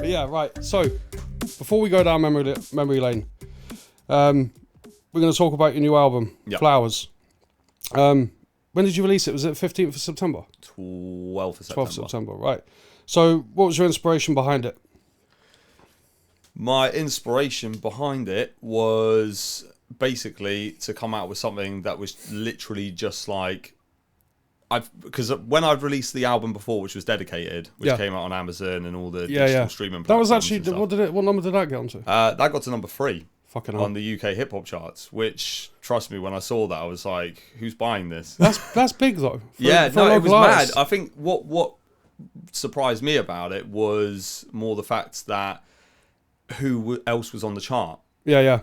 But yeah, right. So before we go down memory lane, we're going to talk about your new album, Flowers. When did you release it? Was it 15th of September? 12th of September. 12th of September, right. So what was your inspiration behind it? My inspiration behind it was basically to come out with something that was literally just like, because when I've released the album before, which was Dedicated, which came out on Amazon and all the digital streaming platforms. That was actually, what number did that get onto? That got to number 3. Fucking on the UK hip-hop charts, which, trust me, when I saw that, I was like, who's buying this? That's big, though. It was mad. I think what surprised me about it was more the fact that who else was on the chart. Yeah.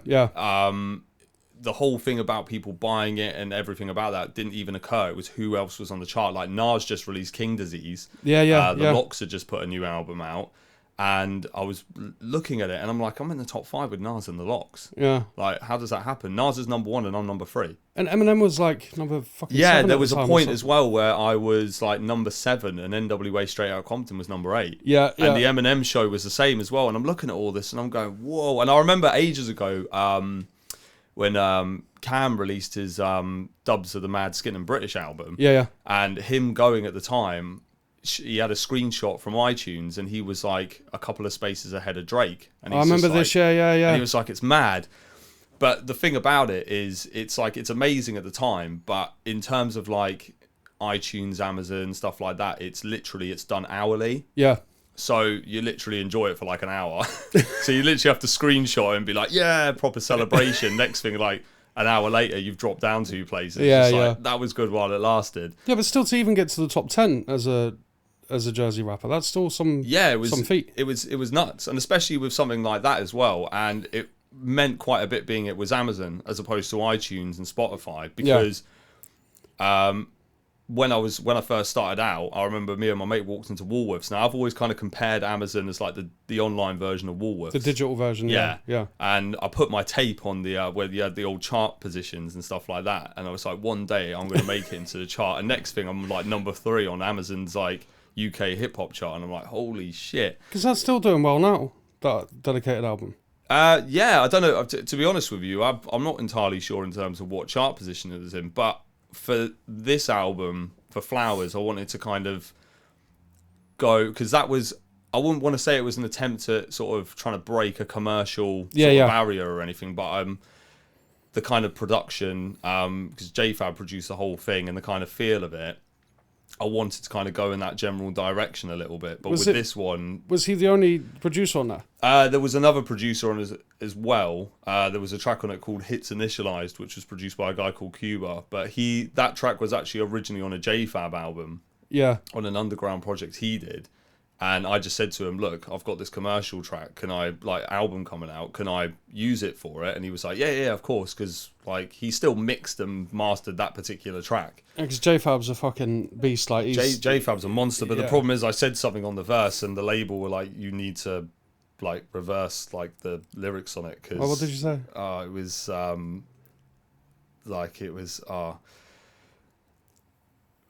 The whole thing about people buying it and everything about that didn't even occur. It was who else was on the chart. Like, Nas just released King Disease. The Locks had just put a new album out. And I was looking at it, and I'm like, I'm in the top 5 with Nas and the Locks. Yeah. Like, how does that happen? Nas is number 1, and I'm number 3. And Eminem was like number fucking 7. Yeah, there was a point as well where I was like number 7, and NWA Straight Outta Compton was number 8. Yeah. And the Eminem show was the same as well. And I'm looking at all this, and I'm going, whoa. And I remember ages ago, when Cam released his Dubs of the Mad Skin and British album. Yeah. And him going at the time, he had a screenshot from iTunes, and he was like a couple of spaces ahead of Drake. And I remember this, yeah. And he was like, it's mad. But the thing about it is, it's like, it's amazing at the time, but in terms of like iTunes, Amazon, stuff like that, it's done hourly. Yeah. So you literally enjoy it for like an hour. So you literally have to screenshot and be like, yeah, proper celebration. Next thing, like an hour later, you've dropped down 2 places. Yeah, like, that was good while it lasted. Yeah, but still to even get to the top 10 as a Jersey rapper, that's still some feat. It was nuts, and especially with something like that as well. And it meant quite a bit being it was Amazon as opposed to iTunes and Spotify, because when I first started out, I remember me and my mate walked into Woolworths. Now, I've always kind of compared Amazon as like the online version of Woolworths. The digital version, yeah. And I put my tape on the where you had the old chart positions and stuff like that. And I was like, one day I'm going to make it into the chart. And next thing, I'm like number 3 on Amazon's like UK hip-hop chart. And I'm like, holy shit. Because that's still doing well now, that Dedicated album. Yeah, I don't know. To be honest with you, I'm not entirely sure in terms of what chart position it was in. But for this album, for Flowers, I wanted to kind of go, because that was, I wouldn't want to say it was an attempt at sort of trying to break a commercial sort of barrier or anything, but the kind of production, because JFab produced the whole thing, and the kind of feel of it, I wanted to kind of go in that general direction a little bit. But this one... Was he the only producer on that? There was another producer on it as well. There was a track on it called Hits Initialized, which was produced by a guy called Cuba. But that track was actually originally on a JFab album. Yeah. On an underground project he did. And I just said to him, look, I've got this commercial track. Can I, like, album coming out, can I use it for it? And he was like, yeah, of course. Because, like, he still mixed and mastered that particular track. Because JFab's a fucking beast. Like, JFab's a monster. But the problem is I said something on the verse, and the label were like, you need to, like, reverse, like, the lyrics on it. Cause, what did you say? It was,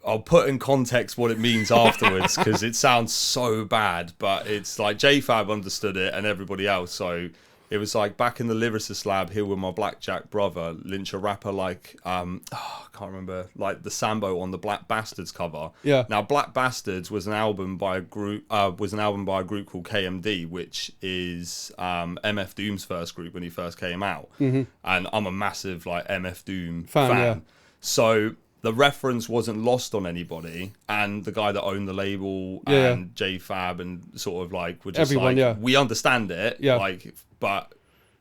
I'll put in context what it means afterwards, because it sounds so bad, but it's like JFab understood it and everybody else. So it was like, back in the lyricist lab here with my blackjack brother, lynch a rapper like, I can't remember, like the Sambo on the Black Bastards cover. Yeah. Now, Black Bastards was an album by a group called KMD, which is MF Doom's first group when he first came out. Mm-hmm. And I'm a massive like MF Doom fan. Yeah. So the reference wasn't lost on anybody, and the guy that owned the label and JFab and sort of like were just everyone, like, we understand it, like, but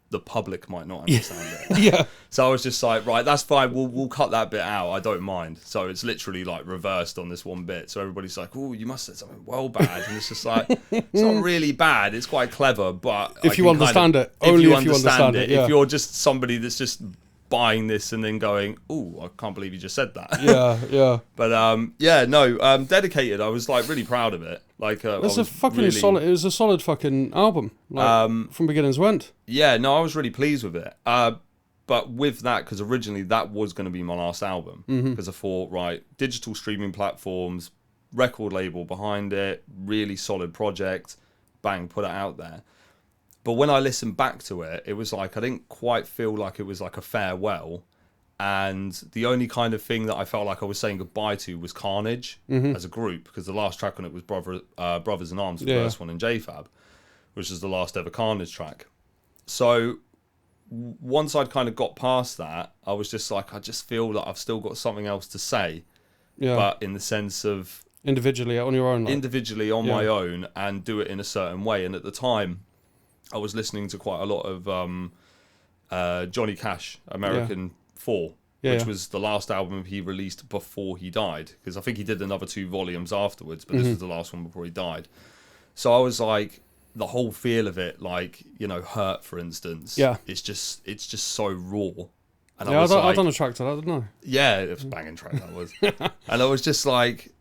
the public might not understand it. Yeah. So I was just like, right, that's fine. We'll cut that bit out. I don't mind. So it's literally like reversed on this one bit. So everybody's like, oh, you must have said something well bad, and it's just like, it's not really bad. It's quite clever, but if you understand it, only if you understand it. If you're just somebody that's just buying this and then going, "Ooh, I can't believe you just said that." Yeah. But Dedicated, I was like really proud of it. Like, it's a fucking solid. It was a solid fucking album, like, from beginning to end. Yeah, no, I was really pleased with it. But with that, because originally that was going to be my last album, because I thought, right, digital streaming platforms, record label behind it, really solid project, bang, put it out there. But when I listened back to it, it was like I didn't quite feel like it was like a farewell. And the only kind of thing that I felt like I was saying goodbye to was Carnage as a group, because the last track on it was Brothers in Arms, the first one in JFab, which is the last ever Carnage track. So once I'd kind of got past that, I was just like, I just feel that I've still got something else to say, but in the sense of individually on your own, individually on my own, and do it in a certain way. And at the time, I was listening to quite a lot of Johnny Cash, American 4, which was the last album he released before he died, because I think he did another 2 volumes afterwards, but this was the last one before he died. So I was like, the whole feel of it, like, you know, Hurt, for instance, it's just so raw. And I done a track to that, didn't I? Yeah, it was a banging track, that was. And I was just like,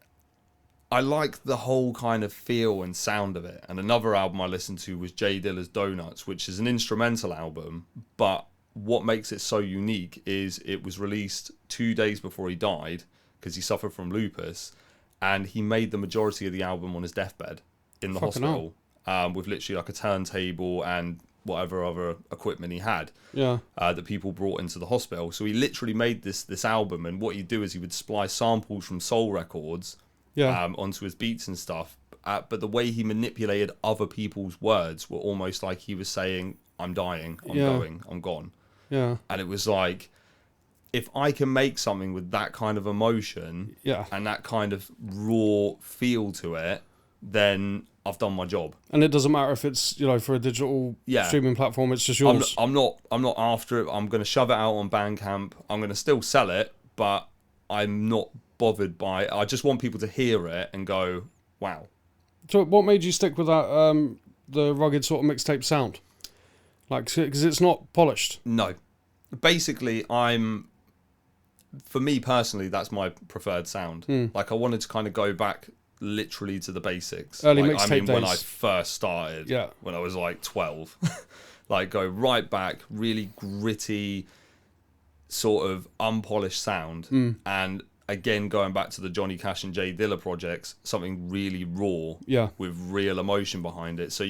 I like the whole kind of feel and sound of it. And another album I listened to was J Dilla's Donuts, which is an instrumental album, but what makes it so unique is it was released 2 days before he died, because he suffered from lupus, and he made the majority of the album on his deathbed in the hospital, with literally like a turntable and whatever other equipment he had that people brought into the hospital. So he literally made this album, and what he'd do is he would splice samples from soul records onto his beats and stuff, but the way he manipulated other people's words were almost like he was saying, I'm dying, I'm going, I'm gone. And it was like, if I can make something with that kind of emotion and that kind of raw feel to it, then I've done my job. And it doesn't matter if it's, you know, for a digital streaming platform, it's just yours. I'm not after it. I'm going to shove it out on Bandcamp. I'm going to still sell it, but I'm not bothered by it. I just want people to hear it and go, wow. So what made you stick with that, the rugged sort of mixtape sound? Like, because it's not polished. No. Basically, for me personally, that's my preferred sound. Like, I wanted to kind of go back literally to the basics. Early like, mixtape days. When I first started, when I was like 12. Like, go right back, really gritty, sort of unpolished sound. And again, going back to the Johnny Cash and J Dilla projects, something really raw with real emotion behind it. So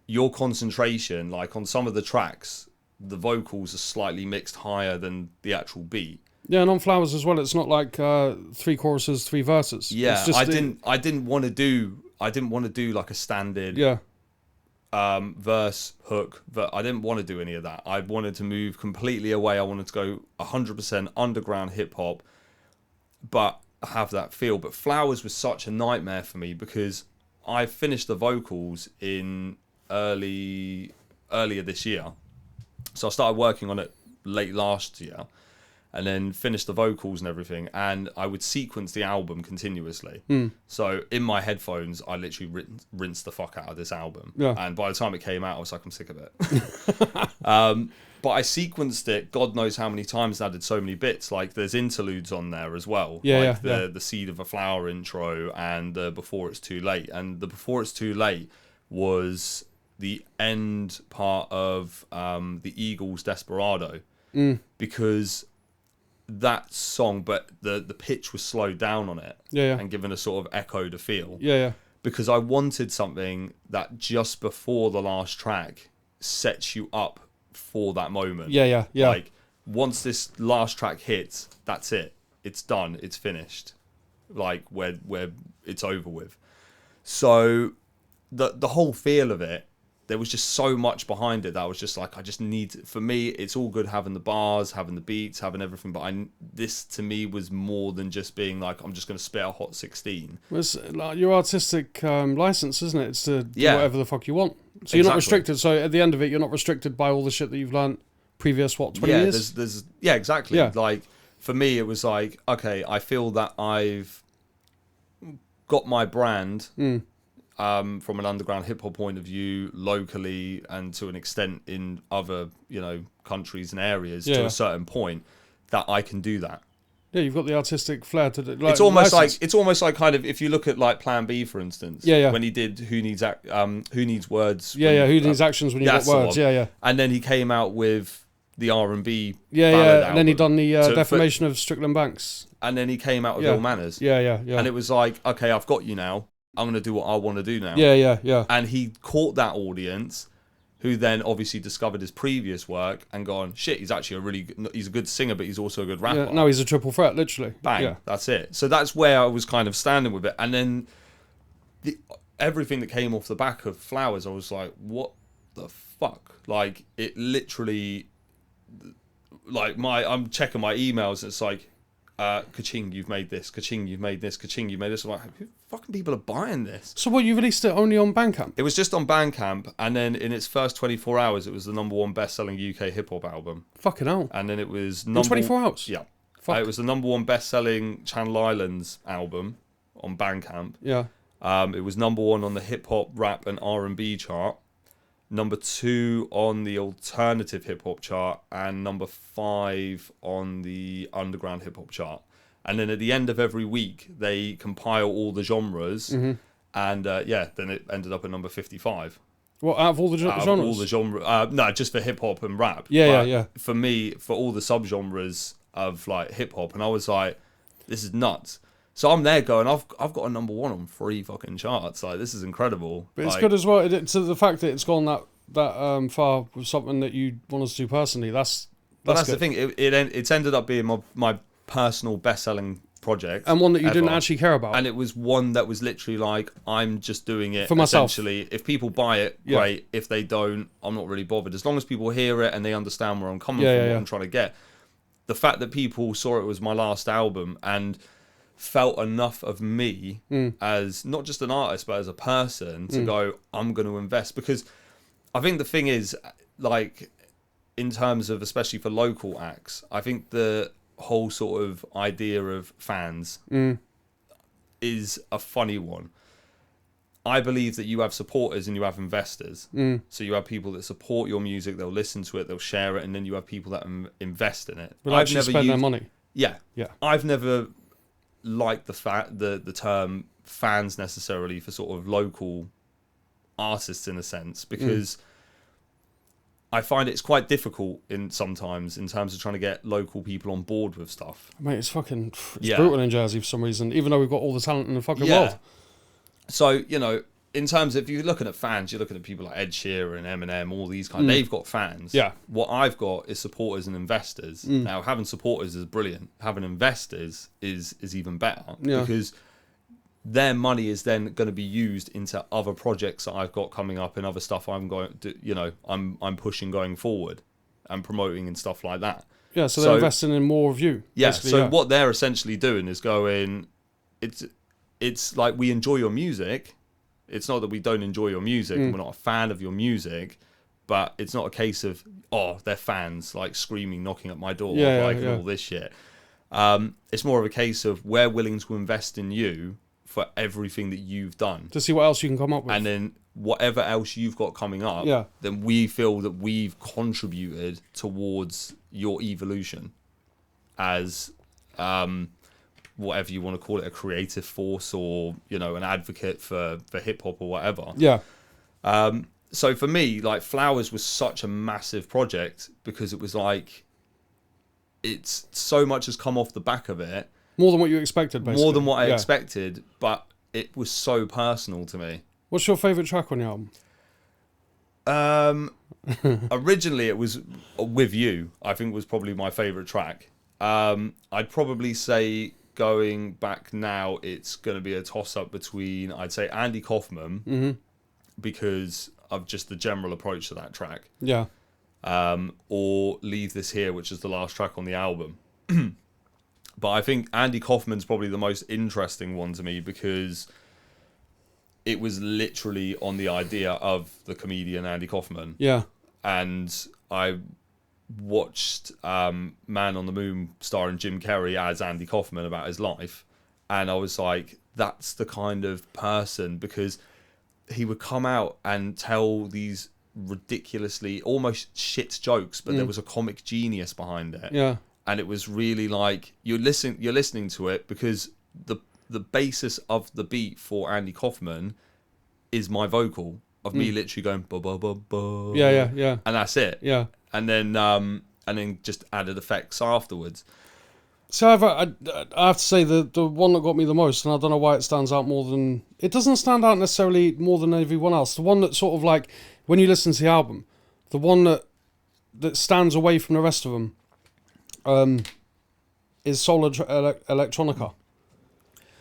your concentration, like on some of the tracks, the vocals are slightly mixed higher than the actual beat. Yeah, and on Flowers as well, it's not like 3 choruses, 3 verses. Yeah, it's just I didn't want to do like a standard verse, hook. I didn't want to do any of that. I wanted to move completely away. I wanted to go 100% underground hip hop, but have that feel. But Flowers was such a nightmare for me, because I finished the vocals in earlier this year. So I started working on it late last year, and then finished the vocals and everything, and I would sequence the album continuously. So in my headphones, I literally rinsed the fuck out of this album. And by the time it came out, I was like, I'm sick of it. But I sequenced it, God knows how many times, and added so many bits. Like, there's interludes on there as well. The Seed of a Flower intro and the Before It's Too Late. And the Before It's Too Late was the end part of the Eagles' Desperado. Because that song, but the pitch was slowed down on it and given a sort of echo to feel. Because I wanted something that just before the last track sets you up for that moment. Like, once this last track hits, that's it. It's done. It's finished. Like, where it's over with. So the whole feel of it, there was just so much behind it that I was just like, I just need for me, it's all good having the bars, having the beats, having everything, but this to me was more than just being like, I'm just going to spit a hot 16. It's like your artistic license, isn't it? It's to do whatever the fuck you want. So you're not restricted. So at the end of it, you're not restricted by all the shit that you've learned previous, 20 years? Exactly. Like, for me, it was like, okay, I feel that I've got my brand from an underground hip hop point of view, locally, and to an extent in other, countries and areas to a certain point, that I can do that. Yeah, you've got the artistic flair to do. Like, it's almost like kind of, if you look at like Plan B, for instance, when he did Who Needs Words, Who Needs Actions When You Got Words, and then he came out with the R&B, and then he done the defamation of Strickland Banks, and then he came out with Ill Manners, and it was like, okay, I've got you now. I'm going to do what I want to do now. Yeah. And he caught that audience, who then obviously discovered his previous work and gone, shit, he's actually he's a good singer, but he's also a good rapper. Yeah, no, he's a triple threat, literally. Bang, Yeah. that's it. So that's where I was kind of standing with it. And then everything that came off the back of Flowers, I was like, what the fuck? Like, it literally, like, I'm checking my emails, and it's like, ka-ching, you've made this, ka-ching, you've made this, ka-ching, you've made this. I'm like, who fucking people are buying this? So what, you released it only on Bandcamp? It was just on Bandcamp, and then in its first 24 hours, it was the #1 best-selling UK hip-hop album. Fucking hell. And then it was... In 24 hours? Yeah. Fuck. It was the #1 best-selling Channel Islands album on Bandcamp. Yeah. It was #1 on the hip-hop, rap, and R&B chart. #2 on the alternative hip-hop chart, and #5 on the underground hip-hop chart. And then at the end of every week, they compile all the genres, and then it ended up at number 55. What, out of all the genres? All the genre, no, just for hip-hop and rap. Yeah. For me, for all the subgenres of like hip-hop, and I was like, this is nuts. So I'm there going, I've got a #1 on 3 fucking charts. Like, this is incredible. But it's like, good as well. So the fact that it's gone that far with something that you want us to do personally, that's That's good. the thing. It's ended up being my personal best-selling project, And one that you ever. didn't actually care about. And it was one that was literally like, I'm just doing it For myself. essentially. If people buy it, great. If they don't, I'm not really bothered. As long as people hear it and they understand where I'm coming from, what I'm trying to get. The fact that people saw it was my last album and felt enough of me as not just an artist, but as a person to go, I'm going to invest. Because I think the thing is, like, in terms of, especially for local acts, I think the whole sort of idea of fans is a funny one. I believe that you have supporters and you have investors. So you have people that support your music, they'll listen to it, they'll share it, and then you have people that invest in it. But actually spend their money. Yeah. Yeah. I've never liked the term fans necessarily for sort of local artists in a sense, because I find it's quite difficult sometimes in terms of trying to get local people on board with stuff. Mate, it's brutal in Jersey for some reason, even though we've got all the talent in the fucking world. So, you know, in terms of, if you're looking at fans, you're looking at people like Ed Sheeran, Eminem, all these kind. They've got fans. Yeah. What I've got is supporters and investors. Now, having supporters is brilliant. Having investors is even better, because their money is then going to be used into other projects that I've got coming up and other stuff I'm going to, you know, I'm pushing going forward and promoting and stuff like that. Yeah, so they're investing in more of you. Yeah, so what they're essentially doing is going, it's like, we enjoy your music. It's not that we don't enjoy your music and we're not a fan of your music, but it's not a case of, oh, they're fans, like screaming, knocking at my door, and all this shit. It's more of a case of, we're willing to invest in you for everything that you've done. To see what else you can come up with. And then whatever else you've got coming up, then we feel that we've contributed towards your evolution as... whatever you want to call it, a creative force, or, you know, an advocate for hip-hop or whatever. Yeah. So for me, like, Flowers was such a massive project, because it was like, it's so much has come off the back of it. More than what you expected, basically. More than what I expected, but it was so personal to me. What's your favourite track on your album? Originally, it was With You, I think, was probably my favourite track. I'd probably say, going back now, it's going to be a toss-up between, I'd say, Andy Kaufman, because of just the general approach to that track. Yeah. Or Leave This Here, which is the last track on the album. But I think Andy Kaufman's probably the most interesting one to me, because it was literally on the idea of the comedian Andy Kaufman. Yeah. And I watched Man on the Moon starring Jim Carrey as Andy Kaufman, about his life, and I was like, that's the kind of person, because he would come out and tell these ridiculously almost shit jokes, but there was a comic genius behind it. Yeah. And it was really like, you're listening to it, because the basis of the beat for Andy Kaufman is my vocal of me literally going ba ba ba ba. Yeah. And that's it. Yeah. And then just added effects afterwards. So I have to say the one that got me the most, and I don't know why it stands out more than... It doesn't stand out necessarily more than everyone else. The one that sort of like, when you listen to the album, the one that stands away from the rest of them is Soul Electronica.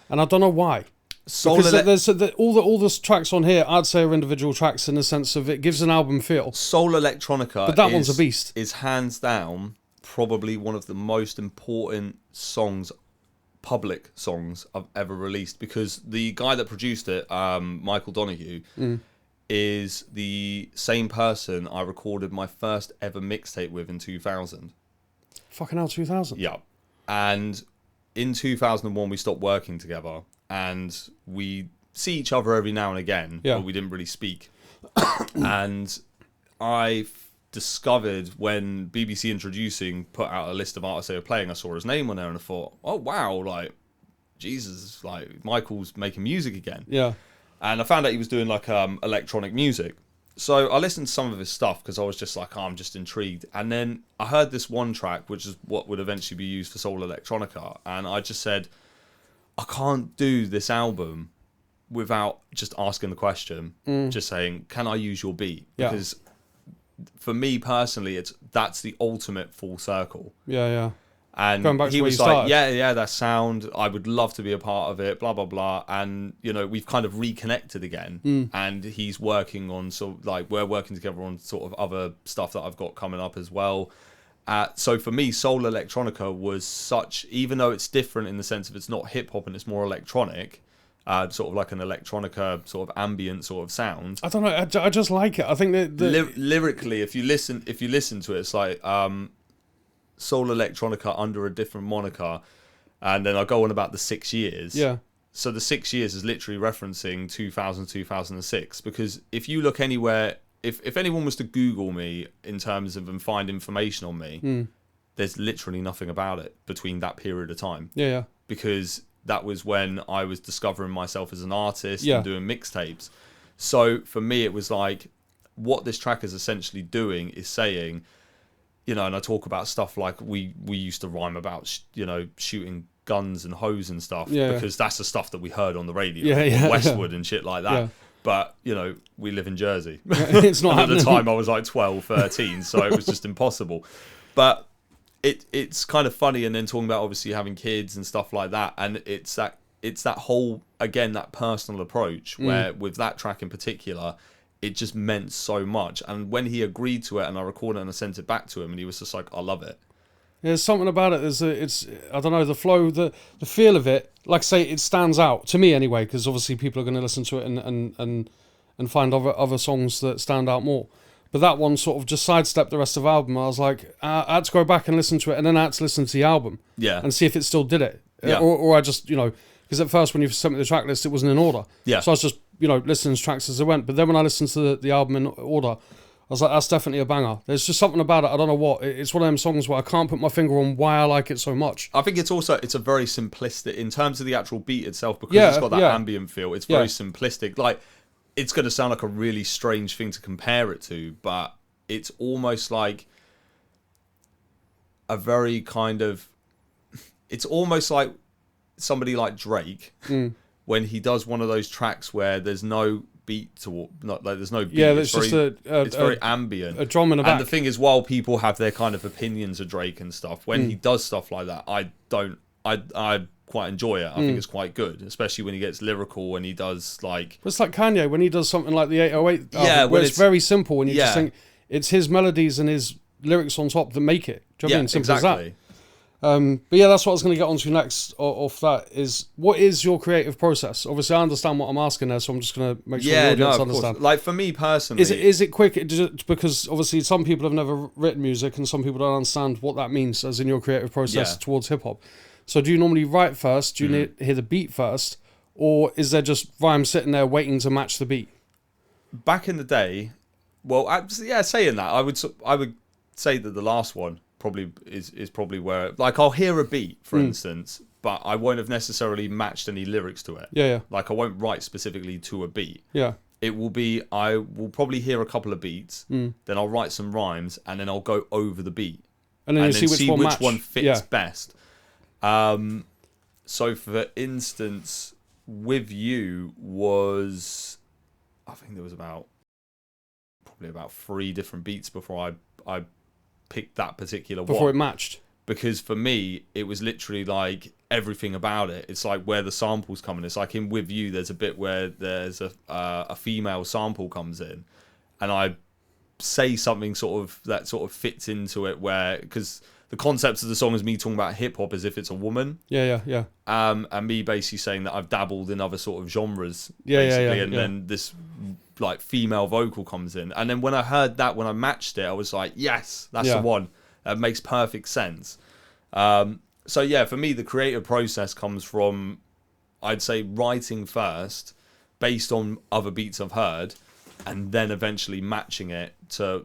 And I don't know why. Because all the tracks on here, I'd say, are individual tracks in the sense of it gives an album feel. Soul Electronica but that one's a beast. Is hands down probably one of the most important songs, public songs I've ever released, because the guy that produced it, Michael Donoghue, is the same person I recorded my first ever mixtape with in 2000. Fucking hell, 2000? Yeah. And in 2001 we stopped working together, and we see each other every now and again, but we didn't really speak. And I discovered when BBC Introducing put out a list of artists they were playing, I saw his name on there and I thought, oh wow, like, Jesus, like, Michael's making music again. Yeah. And I found out he was doing like electronic music. So I listened to some of his stuff because I was just like, oh, I'm just intrigued. And then I heard this one track, which is what would eventually be used for Soul Electronica. And I just said, I can't do this album without just asking the question, just saying, can I use your beat? Because for me personally, that's the ultimate full circle. Yeah, yeah. And he was like, yeah, that sound, I would love to be a part of it, blah, blah, blah. And, you know, we've kind of reconnected again. And he's working on, we're working together on sort of other stuff that I've got coming up as well. So for me, Soul Electronica was such, even though it's different in the sense of it's not hip hop and it's more electronic, sort of like an electronica sort of ambient sort of sound. I don't know, I just like it. I think that lyrically, if you listen to it, it's like Soul Electronica under a different moniker, and then I go on about the 6 years. Yeah. So the 6 years is literally referencing 2000, 2006, because if you look anywhere, if anyone was to Google me in terms of and find information on me, there's literally nothing about it between that period of time. Yeah. Because that was when I was discovering myself as an artist and doing mixtapes. So for me, it was like, what this track is essentially doing is saying, you know, and I talk about stuff like we used to rhyme about, you know, shooting guns and hoes and stuff, because that's the stuff that we heard on the radio, Westwood and shit like that. Yeah. But, you know, we live in Jersey. It's not at the time I was like 12, 13, so it was just impossible. But it's kind of funny, and then talking about obviously having kids and stuff like that, and it's that whole, again, that personal approach where with that track in particular, it just meant so much. And when he agreed to it and I recorded it and I sent it back to him, and he was just like, I love it. There's something about it. It's I don't know, the flow, the feel of it. Like I say, it stands out to me anyway, because obviously people are going to listen to it and find other songs that stand out more. But that one sort of just sidestepped the rest of the album. I was like, I had to go back and listen to it, and then I had to listen to the album, and see if it still did it, or I just, you know, because at first when you sent me the track list, it wasn't in order, so I was just, you know, listening to tracks as I went. But then when I listened to the album in order, I was like, that's definitely a banger. There's just something about it. I don't know what. It's one of them songs where I can't put my finger on why I like it so much. I think it's a very simplistic, in terms of the actual beat itself, because it's got that ambient feel. It's very simplistic. Like, it's going to sound like a really strange thing to compare it to, but it's almost like a very kind of... It's almost like somebody like Drake, when he does one of those tracks where there's no beat to, not like there's no beat. Yeah, it's very ambient, a drum in the back. And the thing is, while people have their kind of opinions of Drake and stuff, when he does stuff like that, I quite enjoy it. I think it's quite good, especially when he gets lyrical and he does like... It's like Kanye when he does something like the 808 album, where it's very simple and you just think it's his melodies and his lyrics on top that make it. Do you know what I mean? Simple exactly. as that. But yeah, that's what I was going to get onto next off that is, what is your creative process? Obviously, I understand what I'm asking there, so I'm just going to make sure the audience understand. Like, for me personally... Is it quick? Because obviously some people have never written music and some people don't understand what that means as in your creative process towards hip-hop. So do you normally write first? Do you hear the beat first? Or is there just rhyme sitting there waiting to match the beat? Back in the day, well, saying that, I would say that the last one probably is probably where, like, I'll hear a beat, for instance, but I won't have necessarily matched any lyrics to it. Yeah. Like, I won't write specifically to a beat. Yeah. It will be, I will probably hear a couple of beats, then I'll write some rhymes, and then I'll go over the beat. And then you see which one fits best. So for instance, With You was, I think there was probably about 3 different beats before I picked that particular Before one. it matched. Because for me, it was literally like everything about it. It's like where the samples come in. It's like in With You, there's a bit where there's a female sample comes in, and I say something that sort of fits into it, where, because the concept of the song is me talking about hip hop as if it's a woman. Yeah. And me basically saying that I've dabbled in other sort of genres, Yeah, basically, yeah. and then this like female vocal comes in, and then when I heard that, when I matched it, I was like, yes, that's the one. That makes perfect sense. So yeah, for me, the creative process comes from, I'd say, writing first, based on other beats I've heard, and then eventually matching it to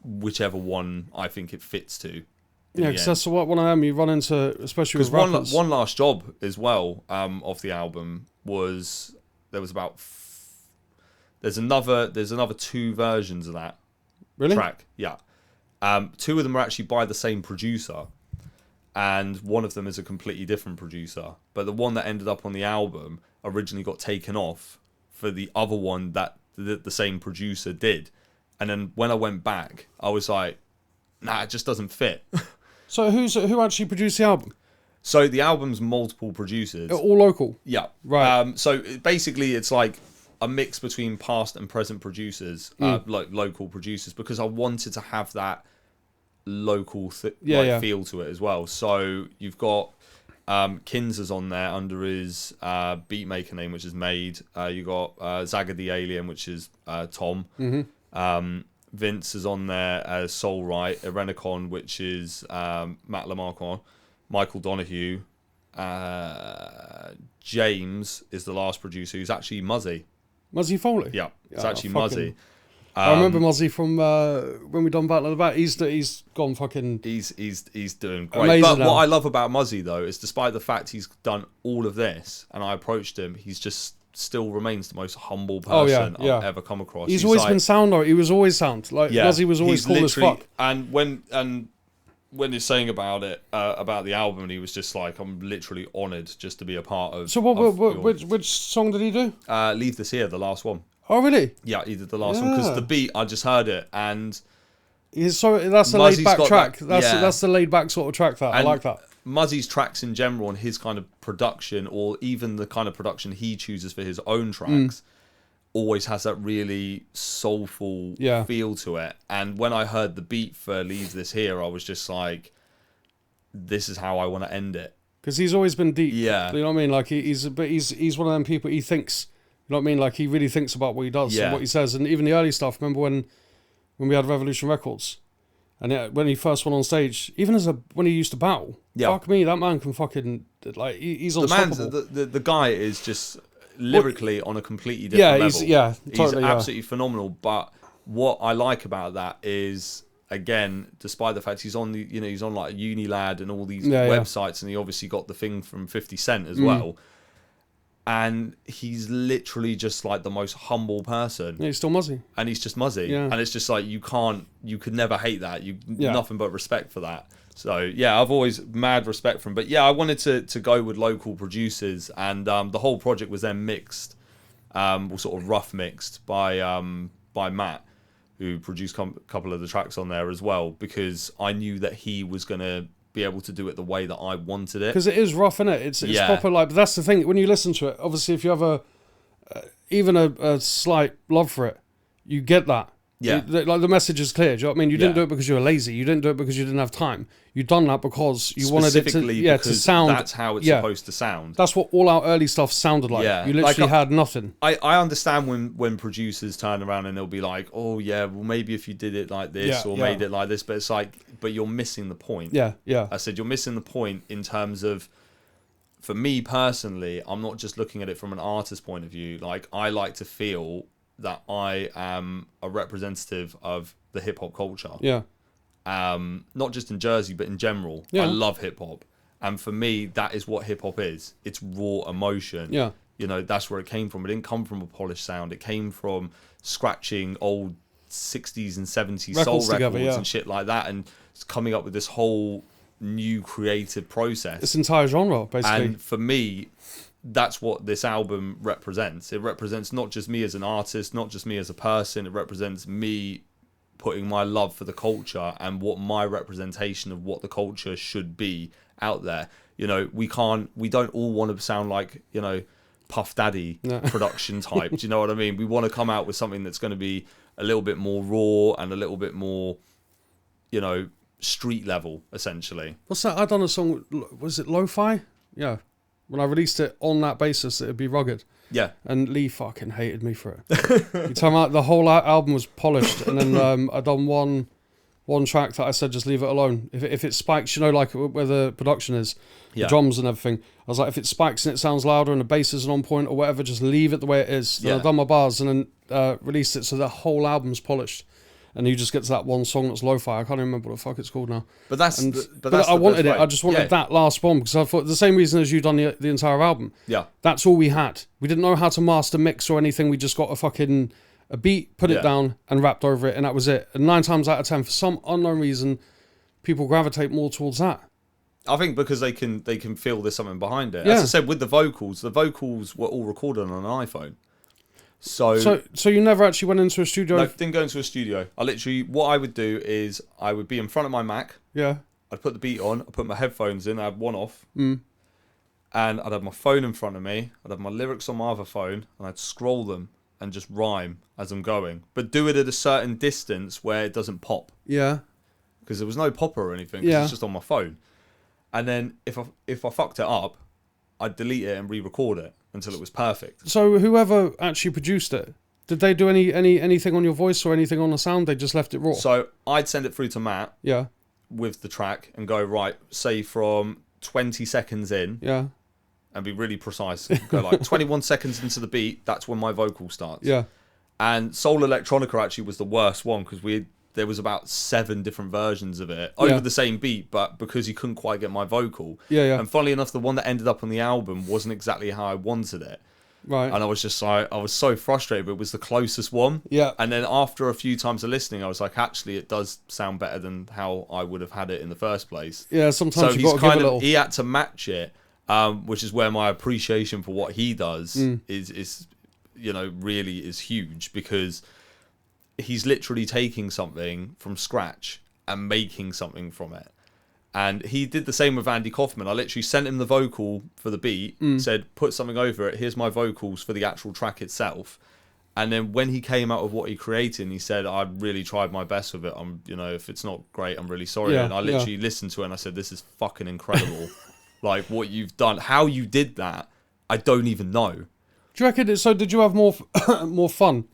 whichever one I think it fits to. Yeah, because that's what one of them you run into, especially with Because rappers. one last job as well off the album was, there was about there's another 2 versions of that track. Yeah, 2 of them are actually by the same producer, and one of them is a completely different producer. But the one that ended up on the album originally got taken off for the other one that the same producer did, and then when I went back, I was like, nah, it just doesn't fit. So who actually produced the album? So the album's multiple producers. All local? Yeah. Right. So basically it's like a mix between past and present producers, like local producers, because I wanted to have that local feel to it as well. So you've got Kinzer's on there under his beatmaker name, which is Made. You got Zaga the Alien, which is Tom. Mm-hmm. Vince is on there as Soul Right. Erenicon, which is Matt Lamarcon. Michael Donahue. James is the last producer, who's actually Muzzy. Muzzy Foley? Yeah, it's actually Muzzy. I remember Muzzy from when we done Battle of the Bat. He's gone fucking... He's doing great. Amazing but now. what I love about Muzzy, though, is despite the fact he's done all of this, and I approached him, he's just still remains the most humble person I've ever come across. He's always been sound, though. He was always sound. Like, Muzzy was always cool as fuck. And when he's saying about it, about the album, he was just like, I'm literally honoured just to be a part of... So which song did he do? Leave This Here, the last one. Oh, really? Yeah, he did the last one, because the beat, I just heard it, and... So that's a laid-back track. That's the laid-back sort of track, that. I like that. Muzzy's tracks in general, and his kind of production, or even the kind of production he chooses for his own tracks, always has that really soulful feel to it. And when I heard the beat for Leave This Here, I was just like, this is how I want to end it. Because he's always been deep. Yeah. You know what I mean? Like, he's one of them people, he thinks, you know what I mean? Like, he really thinks about what he does and what he says. And even the early stuff, remember when we had Revolution Records? And when he first went on stage, even when he used to battle, fuck me, that man can fucking, like, he's unstoppable. The guy is just lyrically on a completely different level. He's absolutely phenomenal. But what I like about that is, again, despite the fact he's on he's on like Unilad and all these websites, and he obviously got the thing from 50 Cent as well. And he's literally just like the most humble person. Yeah, he's still Muzzy. And he's just Muzzy. Yeah. And it's just like, you could never hate that. Nothing but respect for that. So yeah, I've always mad respect for him. But yeah, I wanted to go with local producers, and the whole project was then mixed, sort of rough mixed by Matt, who produced a couple of the tracks on there as well, because I knew that he was gonna be able to do it the way that I wanted it. Because it is rough, innit? It's proper, like, but that's the thing, when you listen to it, obviously if you have even a slight love for it, you get that. Yeah. Like, the message is clear. Do you know what I mean? You didn't do it because you were lazy. You didn't do it because you didn't have time. You done that because you wanted it to sound. That's how it's supposed to sound. That's what all our early stuff sounded like. You literally had nothing. I understand when producers turn around and they'll be like, oh yeah, well maybe if you did it like this made it like this, but it's like, but you're missing the point. Yeah. I said you're missing the point in terms of, for me personally, I'm not just looking at it from an artist point of view. Like, I like to feel that I am a representative of the hip hop culture. Yeah. Not just in Jersey, but in general. I love hip hop. And for me, that is what hip hop is. It's raw emotion. Yeah. You know, that's where it came from. It didn't come from a polished sound. It came from scratching old 60s and 70s soul records and shit like that, and coming up with this whole new creative process. This entire genre, basically. And for me, that's what this album represents. It represents not just me as an artist, not just me as a person. It represents me putting my love for the culture and what my representation of what the culture should be out there. You know, we don't all want to sound like, you know, Puff Daddy production type. Do you know what I mean? We want to come out with something that's going to be a little bit more raw and a little bit more, you know, street level, essentially. What's that? I done a song, was it Lo-Fi? Yeah. When I released it on that basis, it'd be rugged. Yeah. And Lee fucking hated me for it. You tell me the whole album was polished, and then I done one track that I said just leave it alone. If it spikes, you know, like where the production is, the drums and everything. I was like, if it spikes and it sounds louder and the bass isn't on point or whatever, just leave it the way it is. Then I done my bars and then released it, so the whole album's polished. And you just get to that one song that's lo-fi. I can't even remember what the fuck it's called now. But that's I wanted it. I just wanted that last one because I thought the same reason as you done the entire album. Yeah. That's all we had. We didn't know how to master mix or anything. We just got a beat, put it down, and rapped over it, and that was it. And 9 times out of 10, for some unknown reason, people gravitate more towards that. I think because they can feel there's something behind it. As I said, with the vocals were all recorded on an iPhone. So you never actually went into a studio? No, didn't go into a studio. What I would do is I would be in front of my Mac. Yeah. I'd put the beat on, I'd put my headphones in, I had one off. And I'd have my phone in front of me, I'd have my lyrics on my other phone, and I'd scroll them and just rhyme as I'm going. But do it at a certain distance where it doesn't pop. Yeah. Because there was no popper or anything, because it's just on my phone. And then if I fucked it up, I'd delete it and re-record it until it was perfect. So whoever actually produced it, did they do anything on your voice or anything on the sound? They just left it raw? So I'd send it through to Matt with the track and go, right, say from 20 seconds in, and be really precise. Go like 21 seconds into the beat, that's when my vocal starts. Yeah. And Soul Electronica actually was the worst one because there was about 7 different versions of it over the same beat, but because he couldn't quite get my vocal. Yeah. And funnily enough, the one that ended up on the album wasn't exactly how I wanted it. Right. And I was just like, I was so frustrated, but it was the closest one. Yeah. And then after a few times of listening, I was like, actually, it does sound better than how I would have had it in the first place. Yeah, sometimes you've got to give a little. He had to match it, which is where my appreciation for what he does is, you know, really is huge, because he's literally taking something from scratch and making something from it. And he did the same with Andy Kaufman. I literally sent him the vocal for the beat, said, put something over it, here's my vocals for the actual track itself. And then when he came out of what he created, he said, I really tried my best with it. You know, if it's not great, I'm really sorry. And I literally listened to it and I said, this is fucking incredible. Like, what you've done, how you did that, I don't even know. Do you reckon, so did you have more fun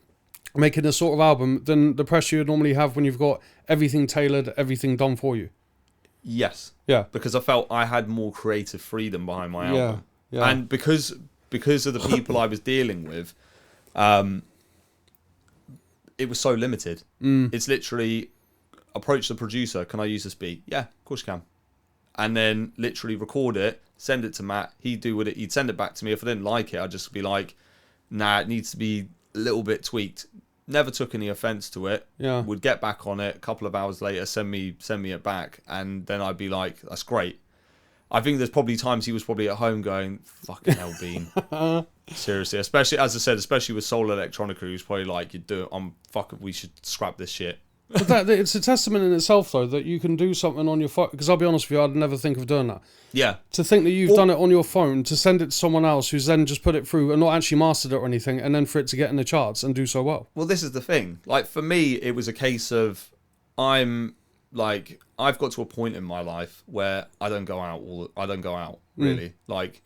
making this sort of album than the pressure you normally have when you've got everything tailored, everything done for you? Yes. Yeah. Because I felt I had more creative freedom behind my album. Yeah. And because of the people I was dealing with, it was so limited. It's literally, approach the producer, can I use this beat? Yeah, of course you can. And then literally record it, send it to Matt, he'd do with it, he'd send it back to me. If I didn't like it, I'd just be like, nah, it needs to be a little bit tweaked. Never took any offense to it. Yeah. Would get back on it a couple of hours later, send me it back, and then I'd be like, that's great. I think there's probably times he was probably at home going, fucking hell, Bean. Seriously, especially, as I said, especially with Soul Electronica, he was probably like, we should scrap this shit. But it's a testament in itself, though, that you can do something on your phone. Because I'll be honest with you, I'd never think of doing that. Yeah. To think that you've done it on your phone, to send it to someone else who's then just put it through and not actually mastered it or anything, and then for it to get in the charts and do so well. Well, this is the thing. Like, for me, it was a case of I've got to a point in my life where I don't go out, really. Like,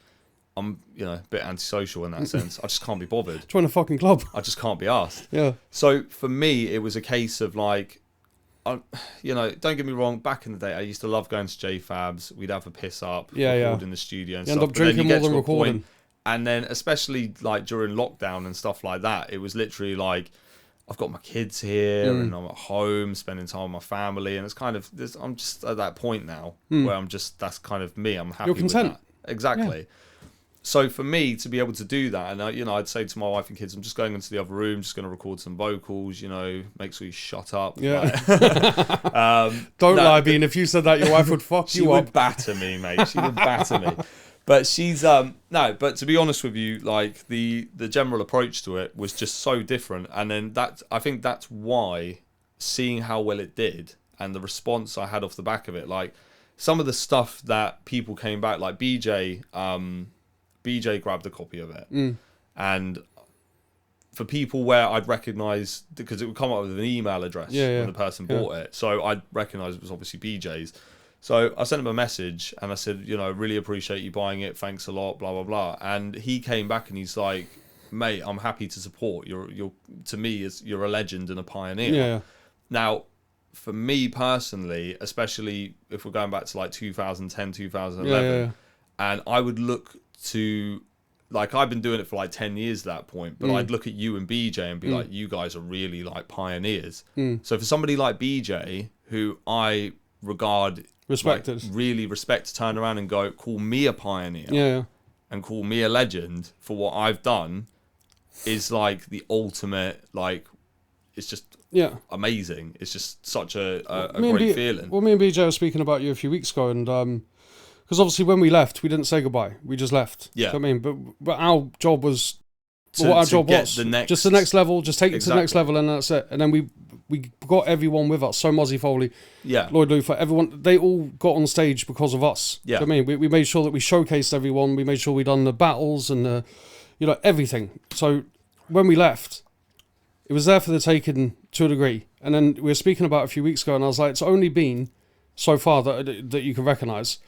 I'm, a bit antisocial in that sense. I just can't be bothered. Join a fucking club. I just can't be asked. Yeah. So for me, it was a case of like, don't get me wrong. Back in the day, I used to love going to JFabs. We'd have a piss up, record in the studio and you stuff. End up drinking more than recording. And then, especially like during lockdown and stuff like that, it was literally like, I've got my kids here and I'm at home spending time with my family, and it's kind of I'm just at that point now where that's kind of me. I'm happy. You're content. With that. Exactly. Yeah. So for me to be able to do that, and I'd say to my wife and kids, I'm just going into the other room, just going to record some vocals. Make sure you shut up. Yeah. Don't lie, Bean. If you said that, your wife would fuck you up. She would batter me, mate. She would batter me. But she's no. But to be honest with you, like the general approach to it was just so different, and then I think that's why seeing how well it did and the response I had off the back of it, like some of the stuff that people came back, like BJ grabbed a copy of it, and for people where I'd recognise, because it would come up with an email address when the person bought it, so I'd recognise it was obviously BJ's. So I sent him a message and I said, really appreciate you buying it. Thanks a lot, blah, blah, blah. And he came back and he's like, mate, I'm happy to support. You're to me, you're a legend and a pioneer. Yeah. Now, for me personally, especially if we're going back to like 2010, 2011, and I would look to, like, I've been doing it for like 10 years at that point, but I'd look at you and BJ and be like, you guys are really like pioneers. So for somebody like BJ, who I regard... Respected. Like, really respect, to turn around and call me a pioneer and call me a legend for what I've done is like the ultimate, like, it's just amazing. It's just such a great feeling. Well, me and BJ were speaking about you a few weeks ago, and because obviously when we left, we didn't say goodbye. We just left. Yeah. You know what I mean? But our job was... just the next level, just take it to the next level, and that's it. And then we got everyone with us. So Mozzie Foley, Lloyd Luther, everyone, they all got on stage because of us. Yeah. You know what I mean? We made sure that we showcased everyone. We made sure we done the battles and everything. So when we left, it was there for the taking to a degree. And then we were speaking about it a few weeks ago, and I was like, it's only been so far that you can recognise.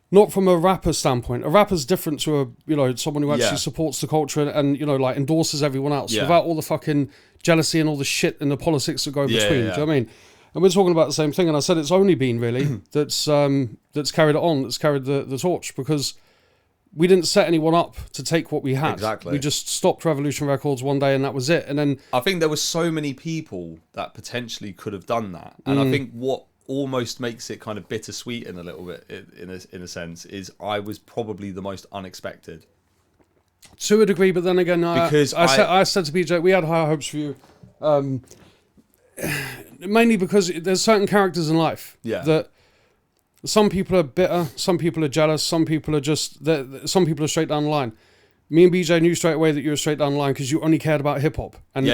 Not from a rapper standpoint. A rapper's different to someone who actually supports the culture and like endorses everyone else without all the fucking jealousy and all the shit and the politics that go between. Do you know what I mean? And we're talking about the same thing. And I said it's only been really that's carried it on, that's carried the torch, because we didn't set anyone up to take what we had. Exactly. We just stopped Revolution Records one day and that was it. And then I think there were so many people that potentially could have done that. And I think what almost makes it kind of bittersweet in a little bit, in a sense, is I was probably the most unexpected. To a degree, but then again, because I said to BJ, we had higher hopes for you. Mainly because there's certain characters in life that some people are bitter, some people are jealous, some people are some people are straight down the line. Me and BJ knew straight away that you were straight down the line because you only cared about hip-hop and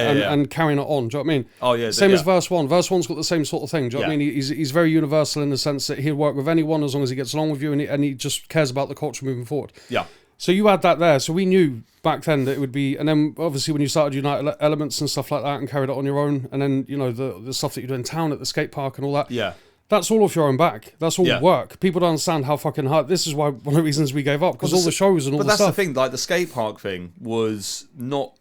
carrying it on. Do you know what I mean? Oh, yeah. Same as Verse 1. Verse 1's got the same sort of thing. Do you know what I mean? He's very universal in the sense that he'll work with anyone as long as he gets along with you, and he just cares about the culture moving forward. Yeah. So you had that there. So we knew back then that it would be... And then, obviously, when you started United Elements and stuff like that and carried it on your own, and then, the stuff that you do in town at the skate park and all that... Yeah. That's all off your own back. That's all work. People don't understand how fucking hard... This is why one of the reasons we gave up, because all the shows and all the stuff... But that's the thing, like, the skate park thing was not...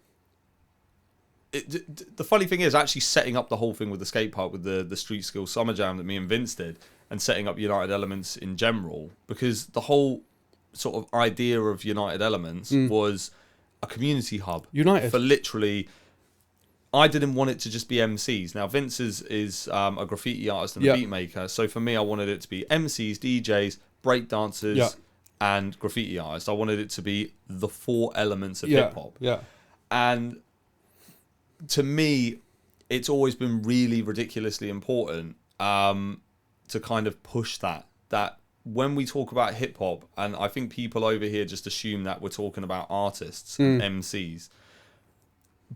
The funny thing is, actually setting up the whole thing with the skate park, with the Street Skills Summer Jam that me and Vince did, and setting up United Elements in general, because the whole sort of idea of United Elements was a community hub. United. For literally... I didn't want it to just be MCs. Now, Vince is a graffiti artist and a beat maker, so for me, I wanted it to be MCs, DJs, breakdancers, and graffiti artists. I wanted it to be the four elements of hip-hop. Yeah. And to me, it's always been really ridiculously important to kind of push that when we talk about hip-hop, and I think people over here just assume that we're talking about artists and MCs,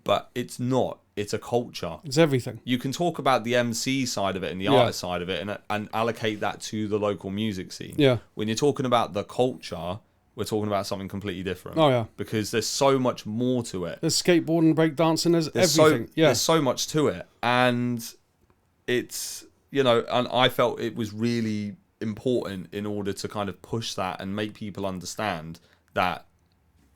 but it's not. It's a culture. It's everything. You can talk about the MC side of it and the artist side of it and allocate that to the local music scene. Yeah. When you're talking about the culture, we're talking about something completely different. Oh, yeah. Because there's so much more to it. There's skateboarding, breakdancing, there's everything. There's so much to it. And it's, and I felt it was really important in order to kind of push that and make people understand that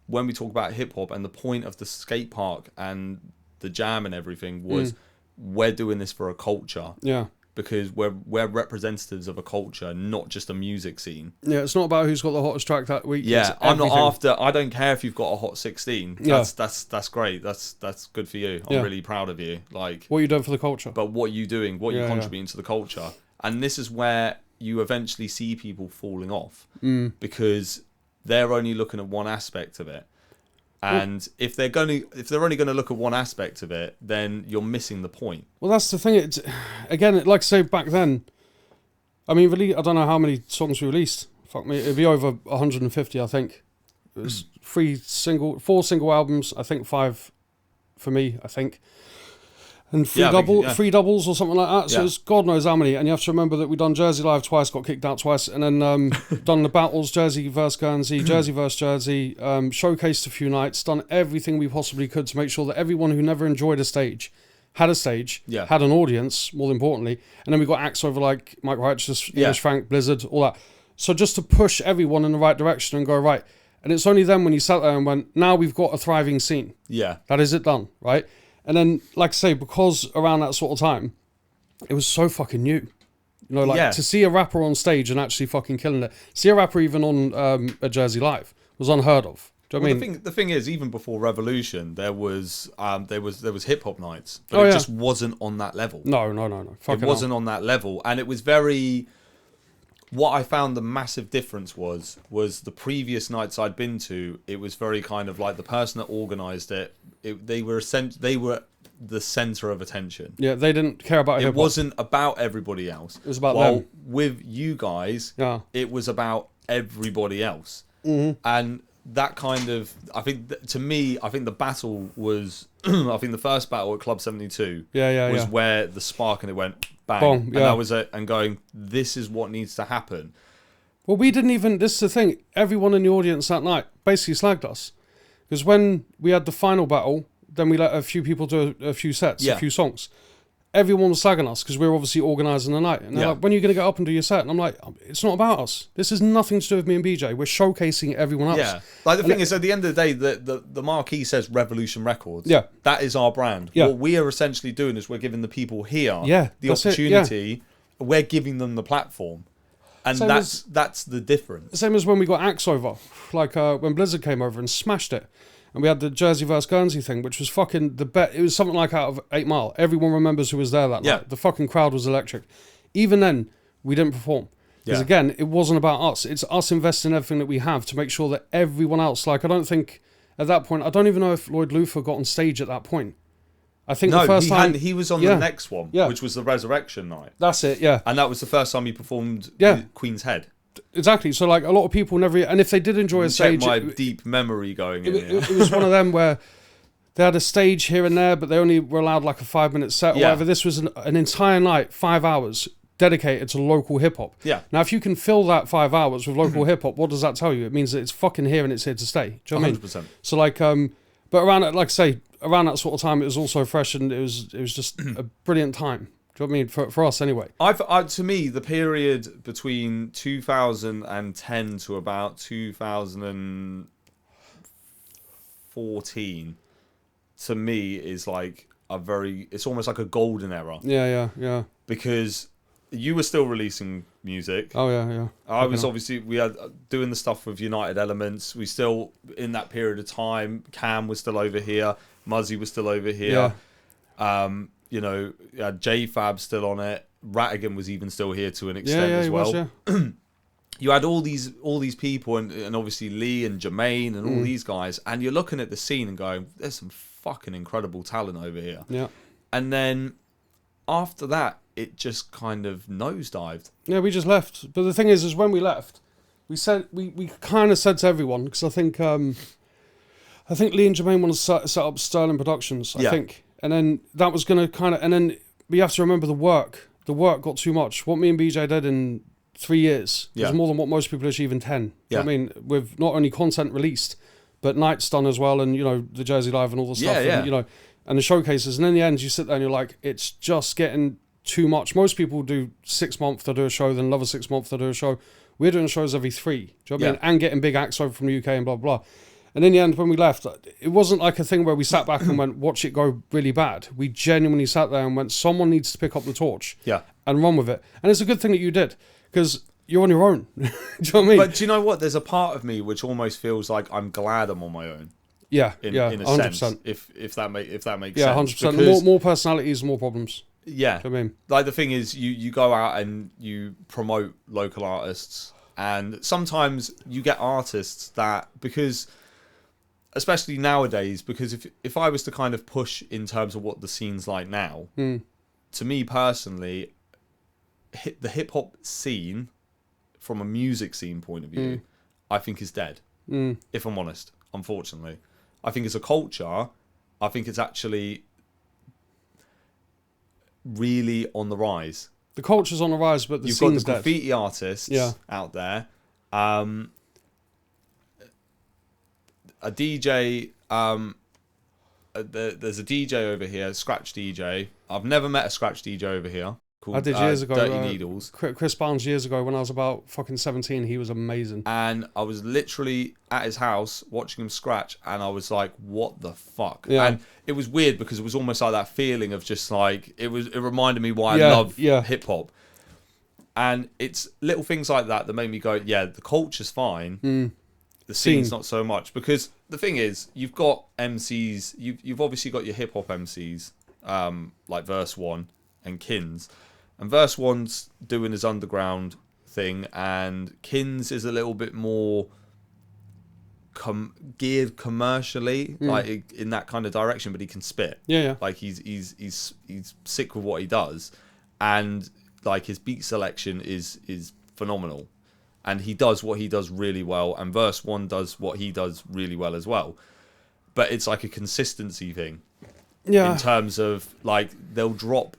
when we talk about hip hop, and the point of the skate park and the jam and everything was we're doing this for a culture. Yeah. Because we're representatives of a culture, not just a music scene. Yeah, it's not about who's got the hottest track that week. Yeah, I'm not after. I don't care if you've got a hot 16. That's great. That's good for you. I'm really proud of you. Like, what are you doing for the culture? But what are you doing? What are you contributing to the culture? And this is where you eventually see people falling off because they're only looking at one aspect of it. And if they're only going to look at one aspect of it, then you're missing the point. Well, that's the thing. It's, again, like I say, back then, I mean, really, I don't know how many songs we released. Fuck me, it'd be over 150, I think. It was 4 single albums, I think 5 for me, I think. And 3 doubles or something like that. So it's God knows how many. And you have to remember that we done Jersey Live twice, got kicked out twice, and then done the battles, Jersey versus Guernsey, Jersey versus Jersey, showcased a few nights, done everything we possibly could to make sure that everyone who never enjoyed a stage had a stage, had an audience, more importantly. And then we got acts over like Mike Righteous, English Frank, Blizzard, all that. So just to push everyone in the right direction and go, right. And it's only then when you sat there and went, now we've got a thriving scene. Yeah. That is it done, right? And then, like I say, because around that sort of time, it was so fucking new. You know, like to see a rapper on stage and actually fucking killing it. See a rapper even on a Jersey Live was unheard of. Do you know what I mean? The thing is, even before Revolution, there was hip hop nights, but it just wasn't on that level. No. It wasn't on that level, and it was very. What I found the massive difference was the previous nights I'd been to. It was very kind of like the person that organised it. They were the centre of attention. Yeah, they didn't care about hip-hop. It wasn't about everybody else. It was about them. With you guys, it was about everybody else. And that kind of, I think, to me, I think the battle was, I think the first battle at Club 72 was where the spark and it went bang. Bong, and that was it. And going, this is what needs to happen. Well, we didn't even, this is the thing, everyone in the audience that night basically slagged us. Because when we had the final battle, then we let a few people do a few sets, a few songs. Everyone was slagging us because we were obviously organising the night. And they're like, when are you going to get up and do your set? And I'm like, it's not about us. This has nothing to do with me and BJ. We're showcasing everyone else. Yeah. Like the thing is, at the end of the day, the marquee says Revolution Records. Yeah. That is our brand. Yeah. What we are essentially doing is we're giving the people here the opportunity. We're giving them the platform. And that's the difference. Same as when we got Axe over. Like when Blizzard came over and smashed it. And we had the Jersey vs Guernsey thing, which was fucking the bet. It was something like out of 8 Mile. Everyone remembers who was there that night. The fucking crowd was electric. Even then, we didn't perform. Because again, it wasn't about us. It's us investing everything that we have to make sure that everyone else, like I don't think, at that point, I don't even know if Lloyd Luther got on stage at that point. I think the first time... he was on the next one, which was the Resurrection night. That's it, yeah. And that was the first time he performed Queen's Head. Exactly. So like a lot of people never, and if they did enjoy a stage, my deep memory going. It was one of them where they had a stage here and there, but they only were allowed like a 5-minute set or whatever. This was an entire night, 5 hours dedicated to local hip hop. Yeah. Now, if you can fill that 5 hours with local hip hop, what does that tell you? It means that it's fucking here and it's here to stay. Do you know what I mean? 100%. So like, but around that, like I say, around that sort of time, it was also fresh and it was just a brilliant time. Do you know what I mean? For us, anyway. To me, the period between 2010 to about 2014, to me, is like it's almost like a golden era. Yeah. Because you were still releasing music. Oh, yeah. I was obviously, we had doing the stuff with United Elements. We still, in that period of time, Cam was still over here. Muzzy was still over here. Yeah. You know, J-Fab still on it. Rattigan was even still here to an extent as well. Was, you had all these people and obviously Lee and Jermaine and all these guys, and you're looking at the scene and going, there's some fucking incredible talent over here. Yeah. And then after that, it just kind of nosedived. Yeah, we just left. But the thing is when we left, we said we kind of said to everyone, because I think Lee and Jermaine want to set up Sterling Productions, I think. And then that was going to kind of... And then we have to remember the work. The work got too much. What me and BJ did in 3 years was more than what most people achieve in 10. Yeah. I mean, with not only content released, but nights done as well, and, you know, the Jersey Live and all the stuff. And, you know, and the showcases. And in the end, you sit there and you're like, it's just getting too much. Most people do 6 months, they'll do a show, then another 6 months, they'll do a show. We're doing shows every 3. Do you know what I mean? And getting big acts over from the UK and blah, blah. And in the end, when we left, it wasn't like a thing where we sat back and went, watch it go really bad. We genuinely sat there and went, someone needs to pick up the torch and run with it. And it's a good thing that you did, because you're on your own. Do you know what I mean? But do you know what? There's a part of me which almost feels like I'm glad I'm on my own. Yeah, in a 100%. Sense, if that makes sense. 100%. Because, more personalities, more problems. Yeah. Do you know what I mean? Like the thing is, you go out and you promote local artists, And sometimes you get artists that, because especially nowadays, because if I was to kind of push in terms of what the scene's like now, to me personally, the hip hop scene from a music scene point of view, I think is dead. If I'm honest, unfortunately, I think as a culture, I think it's actually really on the rise. The culture's on the rise, but the You've got the scene's dead. graffiti artists out there. A DJ, there's a DJ over here, Scratch DJ. I've never met a Scratch DJ over here. Called, I did years ago. Dirty Needles. Chris Barnes years ago when I was about fucking 17. He was amazing. And I was literally at his house watching him scratch, and I was like, "What the fuck?" Yeah. And it was weird because it was almost like that feeling of just like it reminded me why I love hip hop. And it's little things like that that make me go, "Yeah, the culture's fine." The scene's not so much, because the thing is, you've got MCs, you've obviously got your hip hop MCs, like Verse One and Kins, and Verse One's doing his underground thing, and Kins is a little bit more geared commercially, like in that kind of direction, but he can spit. Like he's sick with what he does, and like his beat selection is phenomenal. And he does what he does really well, and Verse One does what he does really well as well. But it's like a consistency thing. In terms of, like, they'll drop